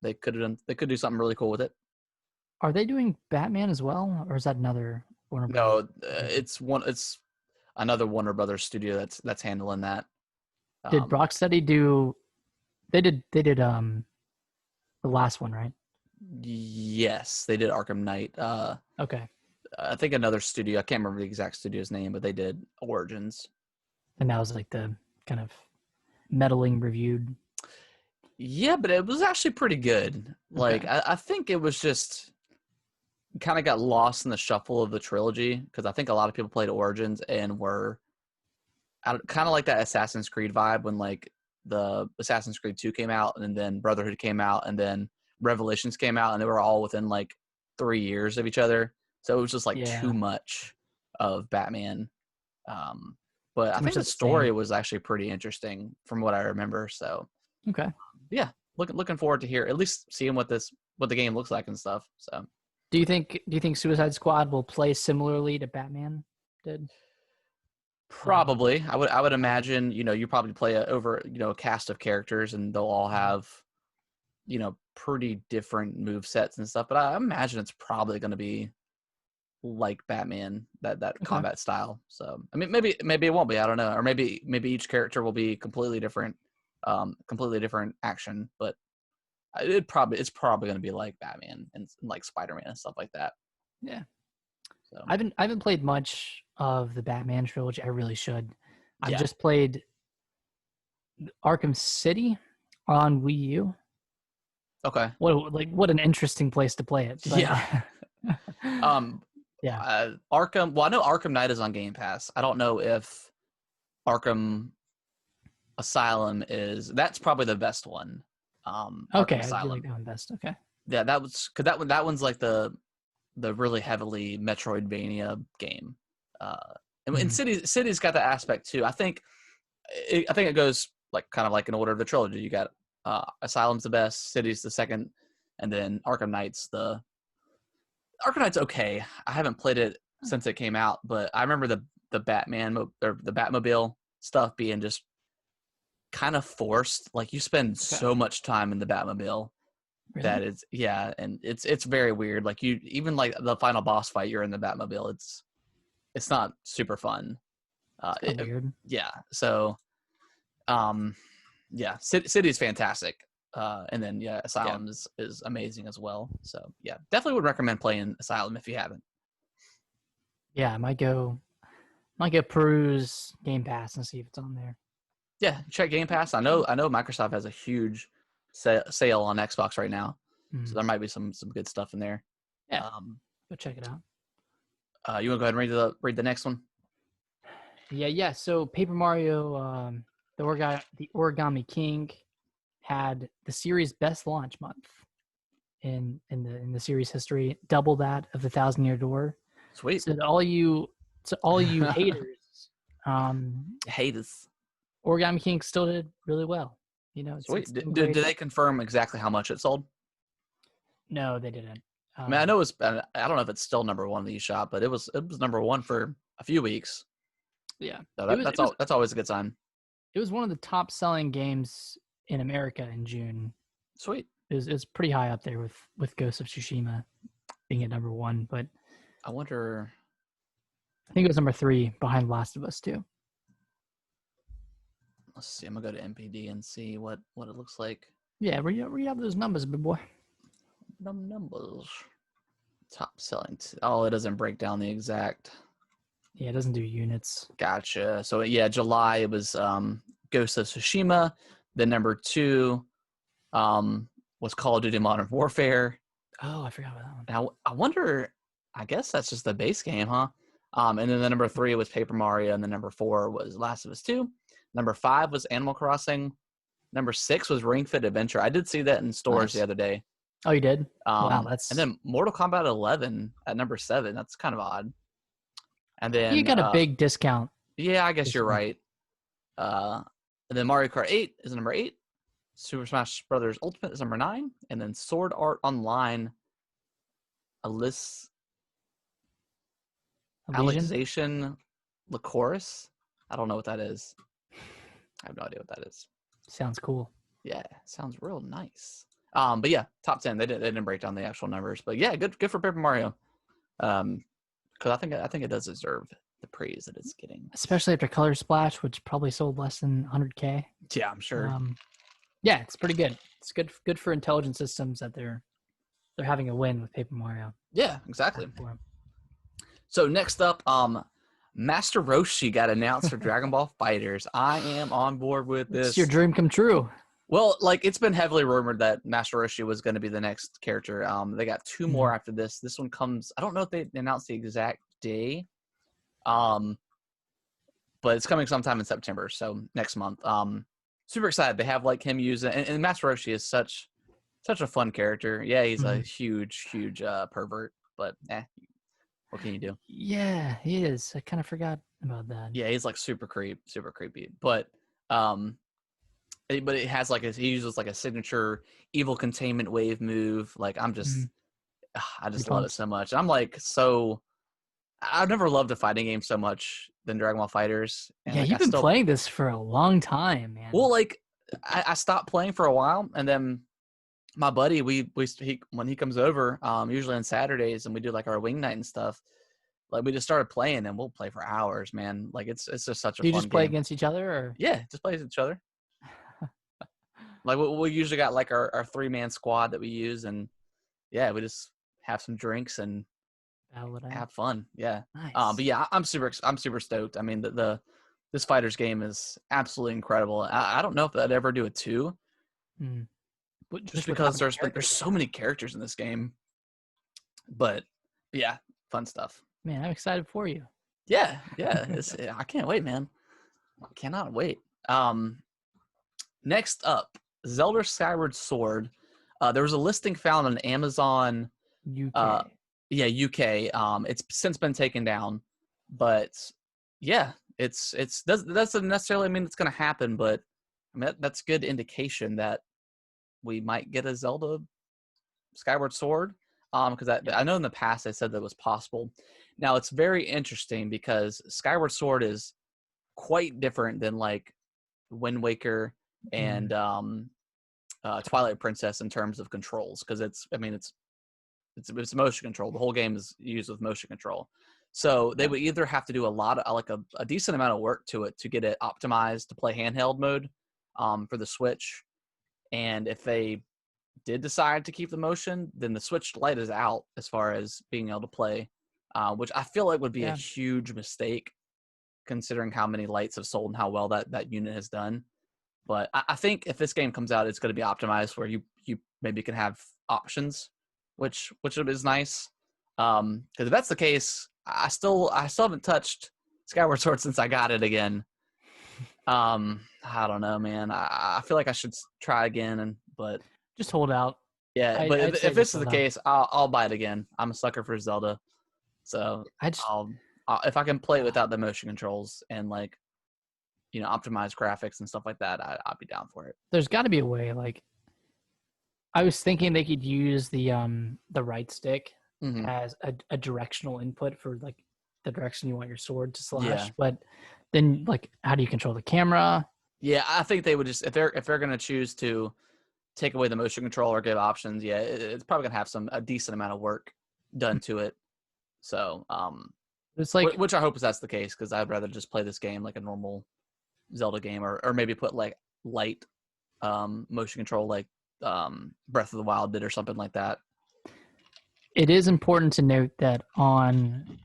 they could do something really cool with it. Are they doing Batman as well, or is that another Warner Bros.? No, it's another Warner Brothers studio that's handling that. Did Rocksteady do? They did the last one, right? Yes, they did Arkham Knight. Okay. I think another studio, I can't remember the exact studio's name, but they did Origins. And that was like the kind of meddling reviewed. Yeah, but it was actually pretty good. Like, Okay. I think it was just kind of got lost in the shuffle of the trilogy, because I think a lot of people played Origins and were kind of like that Assassin's Creed vibe when like the Assassin's Creed 2 came out, and then Brotherhood came out, and then Revelations came out, and they were all within like 3 years of each other. So it was just like too much of Batman. But I think the story was actually pretty interesting from what I remember. So okay. Yeah, looking forward to at least seeing what the game looks like and stuff. So do you think Suicide Squad will play similarly to Batman did? Probably. I would imagine, you probably play a cast of characters, and they'll all have, pretty different move sets and stuff. But I imagine it's probably going to be like Batman, that combat style. So, I mean, maybe it won't be, I don't know. Or maybe each character will be completely different action, but it's probably going to be like Batman and like Spider-Man and stuff like that. Yeah. So I haven't played much of the Batman trilogy. I really should. I've Yeah. just played Arkham City on Wii U. Okay. What an interesting place to play it. But, Yeah. yeah. Arkham. Well, I know Arkham Knight is on Game Pass. I don't know if Arkham Asylum is. That's probably the best one. Okay, Arkham I do Asylum. like that one best. Okay. Yeah, that was because that one's like the really heavily Metroidvania game. And City's got that aspect too. I think it goes like kind of like in order of the trilogy. You got Asylum's the best, City's the second, and then Arkham Knight's okay. I haven't played it since it came out, but I remember the Batman or the Batmobile stuff being just kind of forced. Like you spend so much time in the Batmobile that and it's very weird. Like you even like the final boss fight, you're in the Batmobile. It's not super fun. Weird. Yeah. So, City's fantastic. And then Asylum is amazing as well. So yeah, definitely would recommend playing Asylum if you haven't. Yeah, I might go peruse Game Pass and see if it's on there. Yeah, check Game Pass. I know Microsoft has a huge sale on Xbox right now, so there might be some good stuff in there. Yeah, go check it out. You want to go ahead and read the next one? Yeah. So Paper Mario, the Origami King, had the series' best launch month in the series history, double that of the 1,000-Year Door. Sweet. So to all you haters, Origami King still did really well. Sweet. Did they confirm exactly how much it sold? No, they didn't. I mean, I know I don't know if it's still number one in the eShop, but it was number one for a few weeks. Yeah, so that's always a good sign. It was one of the top selling games in America in June. Sweet. It was pretty high up there with Ghost of Tsushima being at number 1, but I wonder. I think it was number 3 behind Last of Us 2. Let's see. I'm gonna go to NPD and see what it looks like. Yeah, read out those numbers, big boy. Numbers. Top selling. Oh, it doesn't break down the exact. Yeah, it doesn't do units. Gotcha. So yeah, July it was Ghost of Tsushima. Then number 2 was Call of Duty Modern Warfare. Oh, I forgot about that one. Now I wonder. I guess that's just the base game, huh? And then the number 3 was Paper Mario, and the number 4 was Last of Us 2. Number 5 was Animal Crossing. Number 6 was Ring Fit Adventure. I did see that in stores the other day. Oh, you did? Wow, And then Mortal Kombat 11 at number 7. That's kind of odd. And then you got a big discount. Yeah, I guess you're right. And then Mario Kart 8 is number 8. Super Smash Brothers Ultimate is number 9. And then Sword Art Online Alicization Lycoris. I don't know what that is. I have no idea what that is. Sounds cool. Yeah, sounds real nice. But yeah, top 10. They didn't break down the actual numbers, but yeah, good for Paper Mario. Because I think it does deserve the praise that it's getting, especially after Color Splash, which probably sold less than 100K. Yeah, I'm sure. Yeah, it's pretty good. It's good for Intelligent Systems that they're having a win with Paper Mario. Yeah, exactly. So next up, Master Roshi got announced for Dragon Ball FighterZ. I am on board with this. It's your dream come true. Well, like it's been heavily rumored that Master Roshi was going to be the next character. They got 2 more after this. This one comes. I don't know if they announced the exact day, but it's coming sometime in September. So next month. Super excited. They have like him use it, and Master Roshi is such a fun character. Yeah, he's a huge pervert, but what can you do? Yeah, he is. I kind of forgot about that. Yeah, he's like super creepy. But it has like he uses like a signature evil containment wave move. Like I just love it so much. I'm like I've never loved a fighting game so much than Dragon Ball FighterZ. And yeah, like, you've been playing this for a long time, man. Well, like I stopped playing for a while, and then my buddy, when he comes over, usually on Saturdays, and we do like our wing night and stuff. Like we just started playing, and we'll play for hours, man. Like it's just such a fun game. Do you just play against each other, or yeah, just play against each other. Like we usually got like our 3-man squad that we use, and yeah, we just have some drinks and have fun. Yeah. Nice. But yeah, I'm super stoked. I mean, this FighterZ game is absolutely incredible. I don't know if I'd ever do a 2. Just because there's so many characters in this game. But yeah, fun stuff. Man, I'm excited for you. Yeah. I can't wait, man. I cannot wait. Next up, Zelda Skyward Sword. There was a listing found on Amazon UK. UK. It's since been taken down, but yeah, that doesn't necessarily mean it's going to happen, but I mean that's good indication that we might get a Zelda Skyward Sword. Because I know in the past I said that was possible. Now it's very interesting because Skyward Sword is quite different than like Wind Waker and Twilight Princess in terms of controls, because it's motion control. The whole game is used with motion control. So they would either have to do a decent amount of work to it to get it optimized to play handheld mode for the Switch. And if they did decide to keep the motion, then the Switch Lite is out as far as being able to play, which I feel like would be a huge mistake considering how many lights have sold and how well that unit has done. But I think if this game comes out, it's going to be optimized where you maybe can have options, which is nice. Because if that's the case, I still haven't touched Skyward Sword since I got it again. I don't know, man. I feel like I should try again, but just hold out. Yeah, but if this is the case, I'll buy it again. I'm a sucker for Zelda, so I'll if I can play without the motion controls and like, optimize graphics and stuff like that, I'll be down for it. There's got to be a way. Like, I was thinking they could use the right stick as a directional input for like the direction you want your sword to slash. But then, like, how do you control the camera? Yeah, I think they would just if they're gonna choose to take away the motion control or give options, it's probably gonna have a decent amount of work done to it. So, it's like, which I hope that's the case, because I'd rather just play this game like a normal Zelda game, or maybe put like light motion control like Breath of the Wild did or something like that. It is important to note that on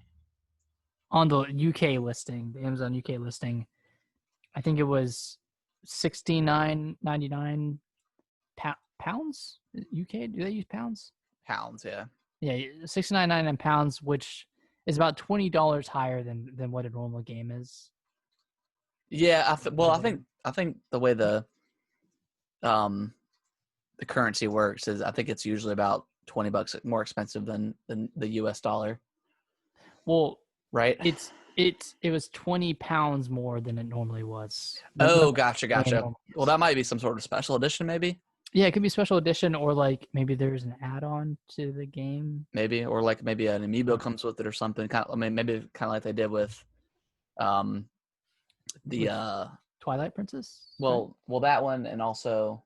the UK listing, the Amazon UK listing, I think it was £69.99 pounds. UK, do they use pounds? Pounds, yeah. Yeah, £69.99, which is about $20 higher than what a normal game is. Yeah, I think the way the currency works is I think it's usually about $20 more expensive than the US dollar. Well, right? it was £20 more than it normally was. Oh, gotcha. Well, that Is. might be some sort of special edition, maybe. Yeah, it could be special edition, or like maybe there's an add-on to the game. Maybe, or like maybe an amiibo comes with it or something. Maybe kind of like they did with the with Twilight Princess. Well, that one, and also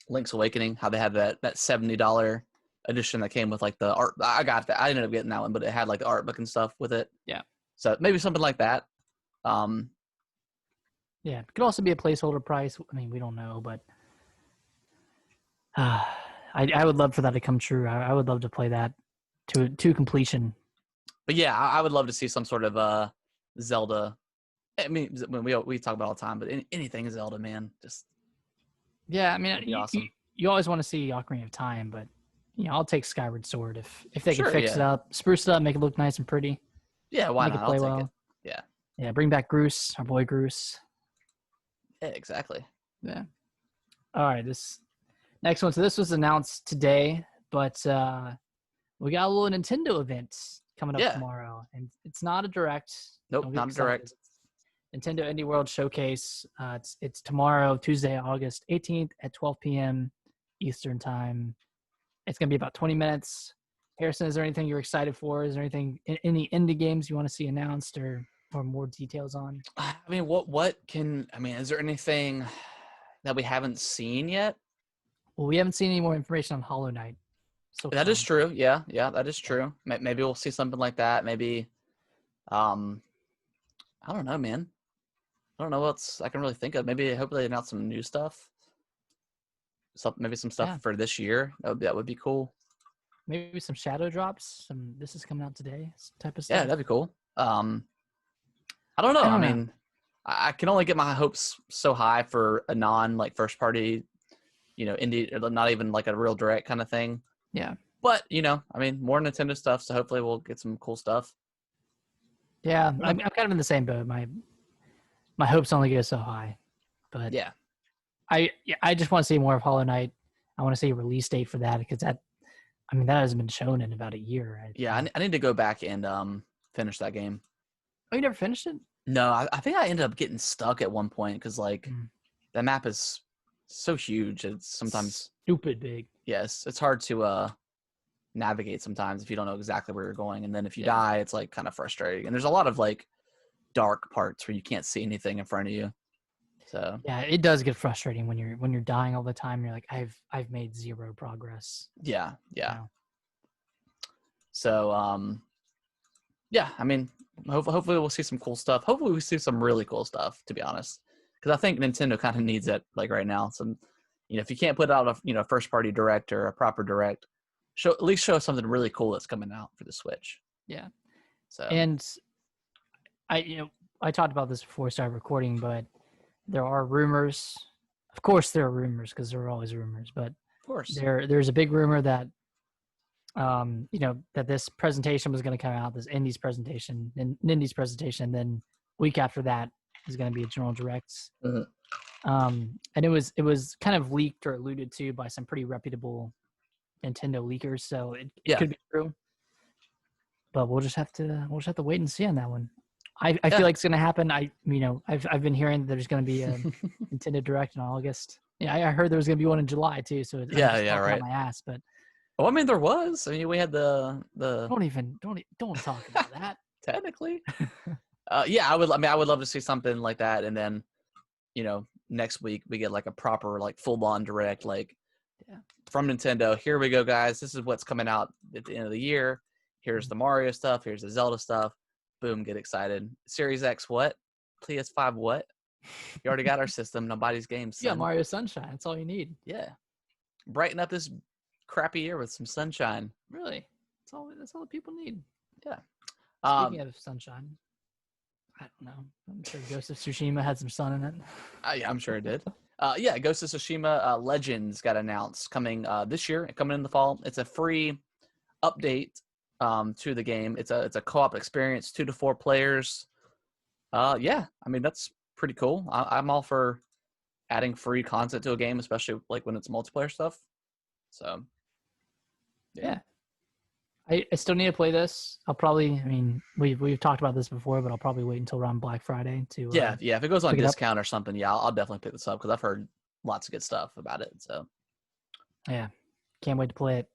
Link's Awakening. How they had that $70 edition that came with like the art. I got that. I ended up getting that one, but it had like the art book and stuff with it. Yeah. So maybe something like that. Yeah, it could also be a placeholder price. I mean, we don't know, but I would love for that to come true. I would love to play that to completion. But yeah, I would love to see some sort of Zelda. I mean, we talk about it all the time, but anything Zelda, man, just yeah. I mean, awesome. You always want to see Ocarina of Time, but I'll take Skyward Sword if they can fix it up, spruce it up, make it look nice and pretty. Yeah, why not? I'll take it. Yeah. Yeah, bring back Groose, our boy Groose. Yeah, exactly. Yeah. All right, this next one. So this was announced today, but we got a little Nintendo event coming up tomorrow, and it's not a direct. Nope, not a direct. Nintendo Indie World Showcase. It's tomorrow, Tuesday, August 18th at 12 p.m. Eastern Time. It's gonna be about 20 minutes. Harrison, is there anything you're excited for? Is there anything, any indie games you want to see announced or more details on? I mean, is there anything that we haven't seen yet? Well, we haven't seen any more information on Hollow Knight. So that is true. Yeah, that is true. Maybe we'll see something like that. Maybe, I don't know, man. I don't know what else I can really think of. Maybe hopefully they announce some new stuff. Maybe some stuff for this year. That would be cool. Maybe some shadow drops. This is coming out today type of stuff. Yeah, that'd be cool. I don't know. I mean, I can only get my hopes so high for a first party, indie, not even like a real direct kind of thing. Yeah. But, I mean, more Nintendo stuff, so hopefully we'll get some cool stuff. Yeah, I'm kind of in the same boat. My hopes only go so high. But yeah. I just want to see more of Hollow Knight. I want to see a release date for that because that hasn't been shown in about a year. I need to go back and finish that game. Oh, you never finished it? No, I think I ended up getting stuck at one point because that map is so huge. It's sometimes stupid big. Yes, it's hard to navigate sometimes if you don't know exactly where you're going, and then if you die, it's like kind of frustrating. And there's a lot of like dark parts where you can't see anything in front of you. So yeah, it does get frustrating when you're dying all the time. You're like, I've made zero progress. Yeah. So I mean, hopefully we'll see some cool stuff. Hopefully we see some really cool stuff, to be honest, because I think Nintendo kind of needs it like right now. Some, if you can't put out a first party direct or a proper direct, at least show something really cool that's coming out for the Switch. Yeah. So and I talked about this before we started recording, but there are rumors. Of course, there are rumors because there are always rumors. But of course, there's a big rumor that that this presentation was going to come out, this Indies presentation, and Nindy's presentation. Then week after that is going to be a general direct. Mm-hmm. And it was kind of leaked or alluded to by some pretty reputable Nintendo leakers, so it could be true. But we'll just have to wait and see on that one. I feel like it's going to happen. I've been hearing that there's going to be a Nintendo Direct in August. Yeah, I heard there was going to be one in July too. So right. My ass, but. Well, I mean, there was. I mean, we had the. Don't talk about that. Technically. I would love to see something like that, and then, next week we get like a proper like full on direct from Nintendo. Here we go, guys. This is what's coming out at the end of the year. Here's the Mario stuff. Here's the Zelda stuff. Boom, get excited. Series X, what? PS5, what? You already got our system. Nobody's games. Yeah, Mario Sunshine. That's all you need. Yeah. Brighten up this crappy year with some sunshine. Really, that's all the people need. Yeah. Speaking of sunshine, I don't know. I'm sure Ghost of Tsushima had some sun in it. Yeah, I'm sure it did. Yeah, Ghost of Tsushima Legends got announced coming this year, coming in the fall. It's a free update to the game. It's a co-op experience, 2 to 4 players. Yeah, I mean that's pretty cool. I'm all for adding free content to a game, especially like when it's multiplayer stuff. So, yeah. I still need to play this. I'll probably. I mean, we've talked about this before, but I'll probably wait until around Black Friday to. Yeah. If it goes on pick it up. discount or something, yeah, I'll definitely pick this up because I've heard lots of good stuff about it. So, Yeah, can't wait to play it.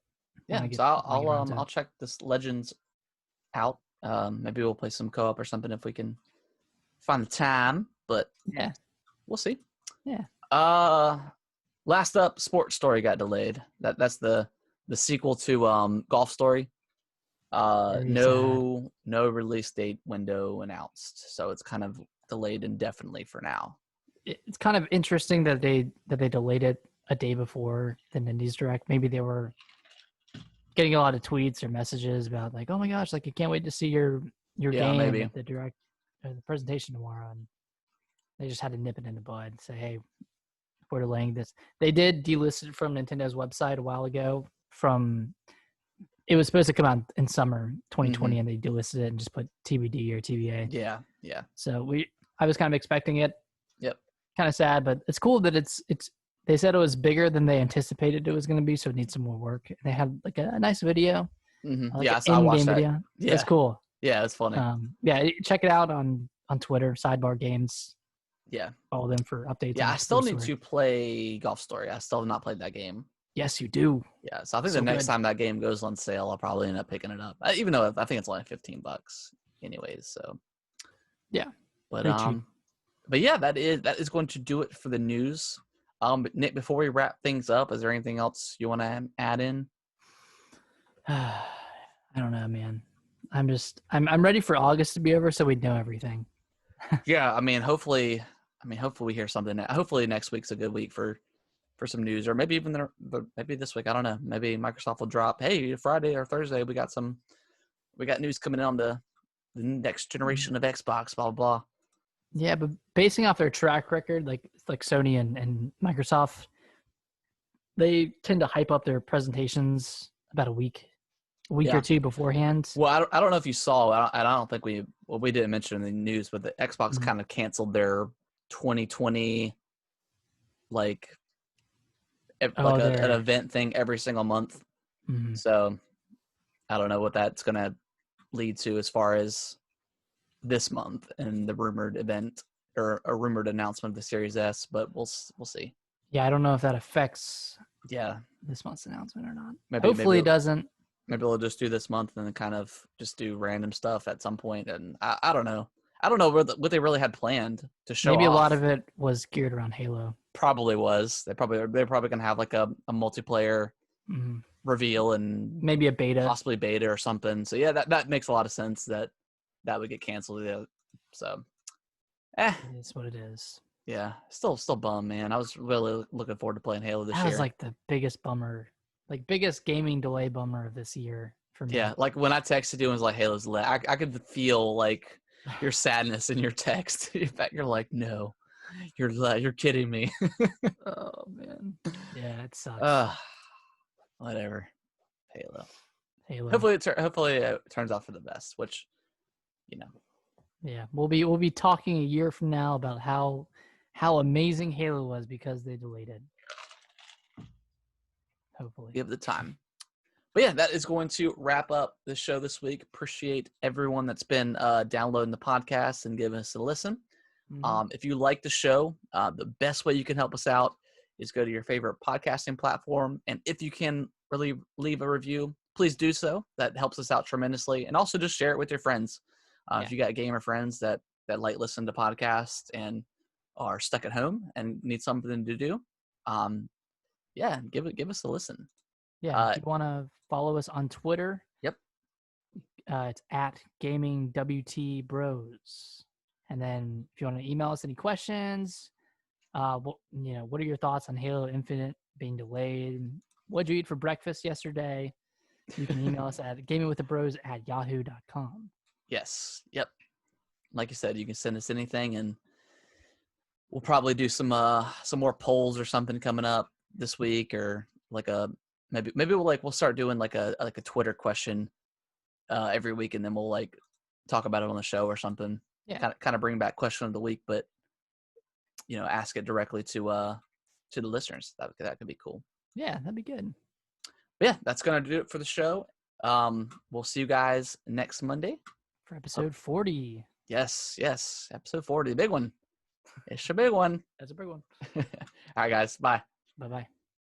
yeah. So I'll check this Legends out. Maybe we'll play some co-op or something if we can find the time. But yeah, we'll see. Yeah. Last up, Sports Story got delayed. That's the sequel to Golf Story. No release date window announced, so it's kind of delayed indefinitely for now. It's kind of interesting that they delayed it a day before the Indies Direct. Maybe they were getting a lot of tweets or messages about like, oh my gosh, like I can't wait to see your game maybe. at the direct or the presentation tomorrow, and they just had to nip it in the bud. Say, hey, we're delaying this. They did delist it from Nintendo's website a while ago. It was supposed to come out in summer 2020, and they delisted it and just put TBD or TBA. Yeah. So I was kind of expecting it. Yep. Kind of sad, but it's cool that it's. They said it was bigger than they anticipated it was going to be, so it needs some more work. They had like a nice video. Mm-hmm. Like I watched that. Video. Yeah. It's cool. Yeah, it's funny. Yeah, check it out on Twitter, Sidebar Games. Yeah. Follow them for updates. Yeah, I still need to play Golf Story. I still have not played that game. Yes, you do. Yeah, so I think the next time that game goes on sale, I'll probably end up picking it up. Even though I think it's only $15 anyways. So yeah, but yeah, that is going to do it for the news. Nick, before we wrap things up, is there anything else you want to add in? I don't know, man. I'm ready for August to be over so we know everything. Yeah, I mean, hopefully we hear something. Hopefully next week's a good week for some news, or maybe even maybe this week. I don't know. Maybe Microsoft will drop, hey, Friday or Thursday we got news coming in on the next generation of Xbox, blah blah blah. Yeah, but basing off their track record, like Sony and Microsoft, they tend to hype up their presentations about a week or two beforehand. Well, I don't know if you saw. I don't think we didn't mention in the news, but the Xbox kind of canceled their 2020 an event thing every single month. Mm-hmm. So I don't know what that's gonna lead to as far as this month and the rumored event or a rumored announcement of the Series S, but we'll see. Yeah, I don't know if that affects this month's announcement or not. Maybe it doesn't. Maybe we'll just do this month and then kind of just do random stuff at some point. And I don't know. I don't know what they really had planned to show. Maybe a lot of it was geared around Halo. Probably was. They're probably gonna have like a multiplayer reveal and maybe a beta, possibly beta or something. So yeah, that makes a lot of sense that would get canceled. So, it is what it is. Yeah, still bummed, man. I was really looking forward to playing Halo this year. That was like the biggest bummer, biggest gaming delay bummer of this year for me. Yeah, like when I texted you and was like Halo's lit, I could feel like your sadness in your text. In fact, you're like, no, you're kidding me. Oh man, yeah, it sucks. Whatever. Halo. Hopefully it turns out for the best, which, Yeah, we'll be talking a year from now about how amazing Halo was because they delayed it. Hopefully. Give the time. But yeah, that is going to wrap up the show this week. Appreciate everyone that's been downloading the podcast and giving us a listen. Mm-hmm. If you like the show, the best way you can help us out is go to your favorite podcasting platform. And if you can really leave a review, please do so. That helps us out tremendously. And also just share it with your friends. If you got gamer friends that like listen to podcasts and are stuck at home and need something to do, give us a listen. Yeah, if you want to follow us on Twitter, it's at GamingWTBros. And then if you want to email us any questions, what are your thoughts on Halo Infinite being delayed? what'd you eat for breakfast yesterday? You can email us at gamingwiththebros@yahoo.com. Yes. Yep. Like you said, you can send us anything, and we'll probably do some more polls or something coming up this week, or like maybe we'll start doing like a Twitter question every week, and then we'll like talk about it on the show or something. Yeah. Kind of bring back question of the week, but ask it directly to the listeners. That could be cool. Yeah, that'd be good. But yeah, that's gonna do it for the show. We'll see you guys next Monday for episode 40. Yes, episode 40, the big one. It's a big one. That's a big one. All right, guys. Bye. Bye-bye.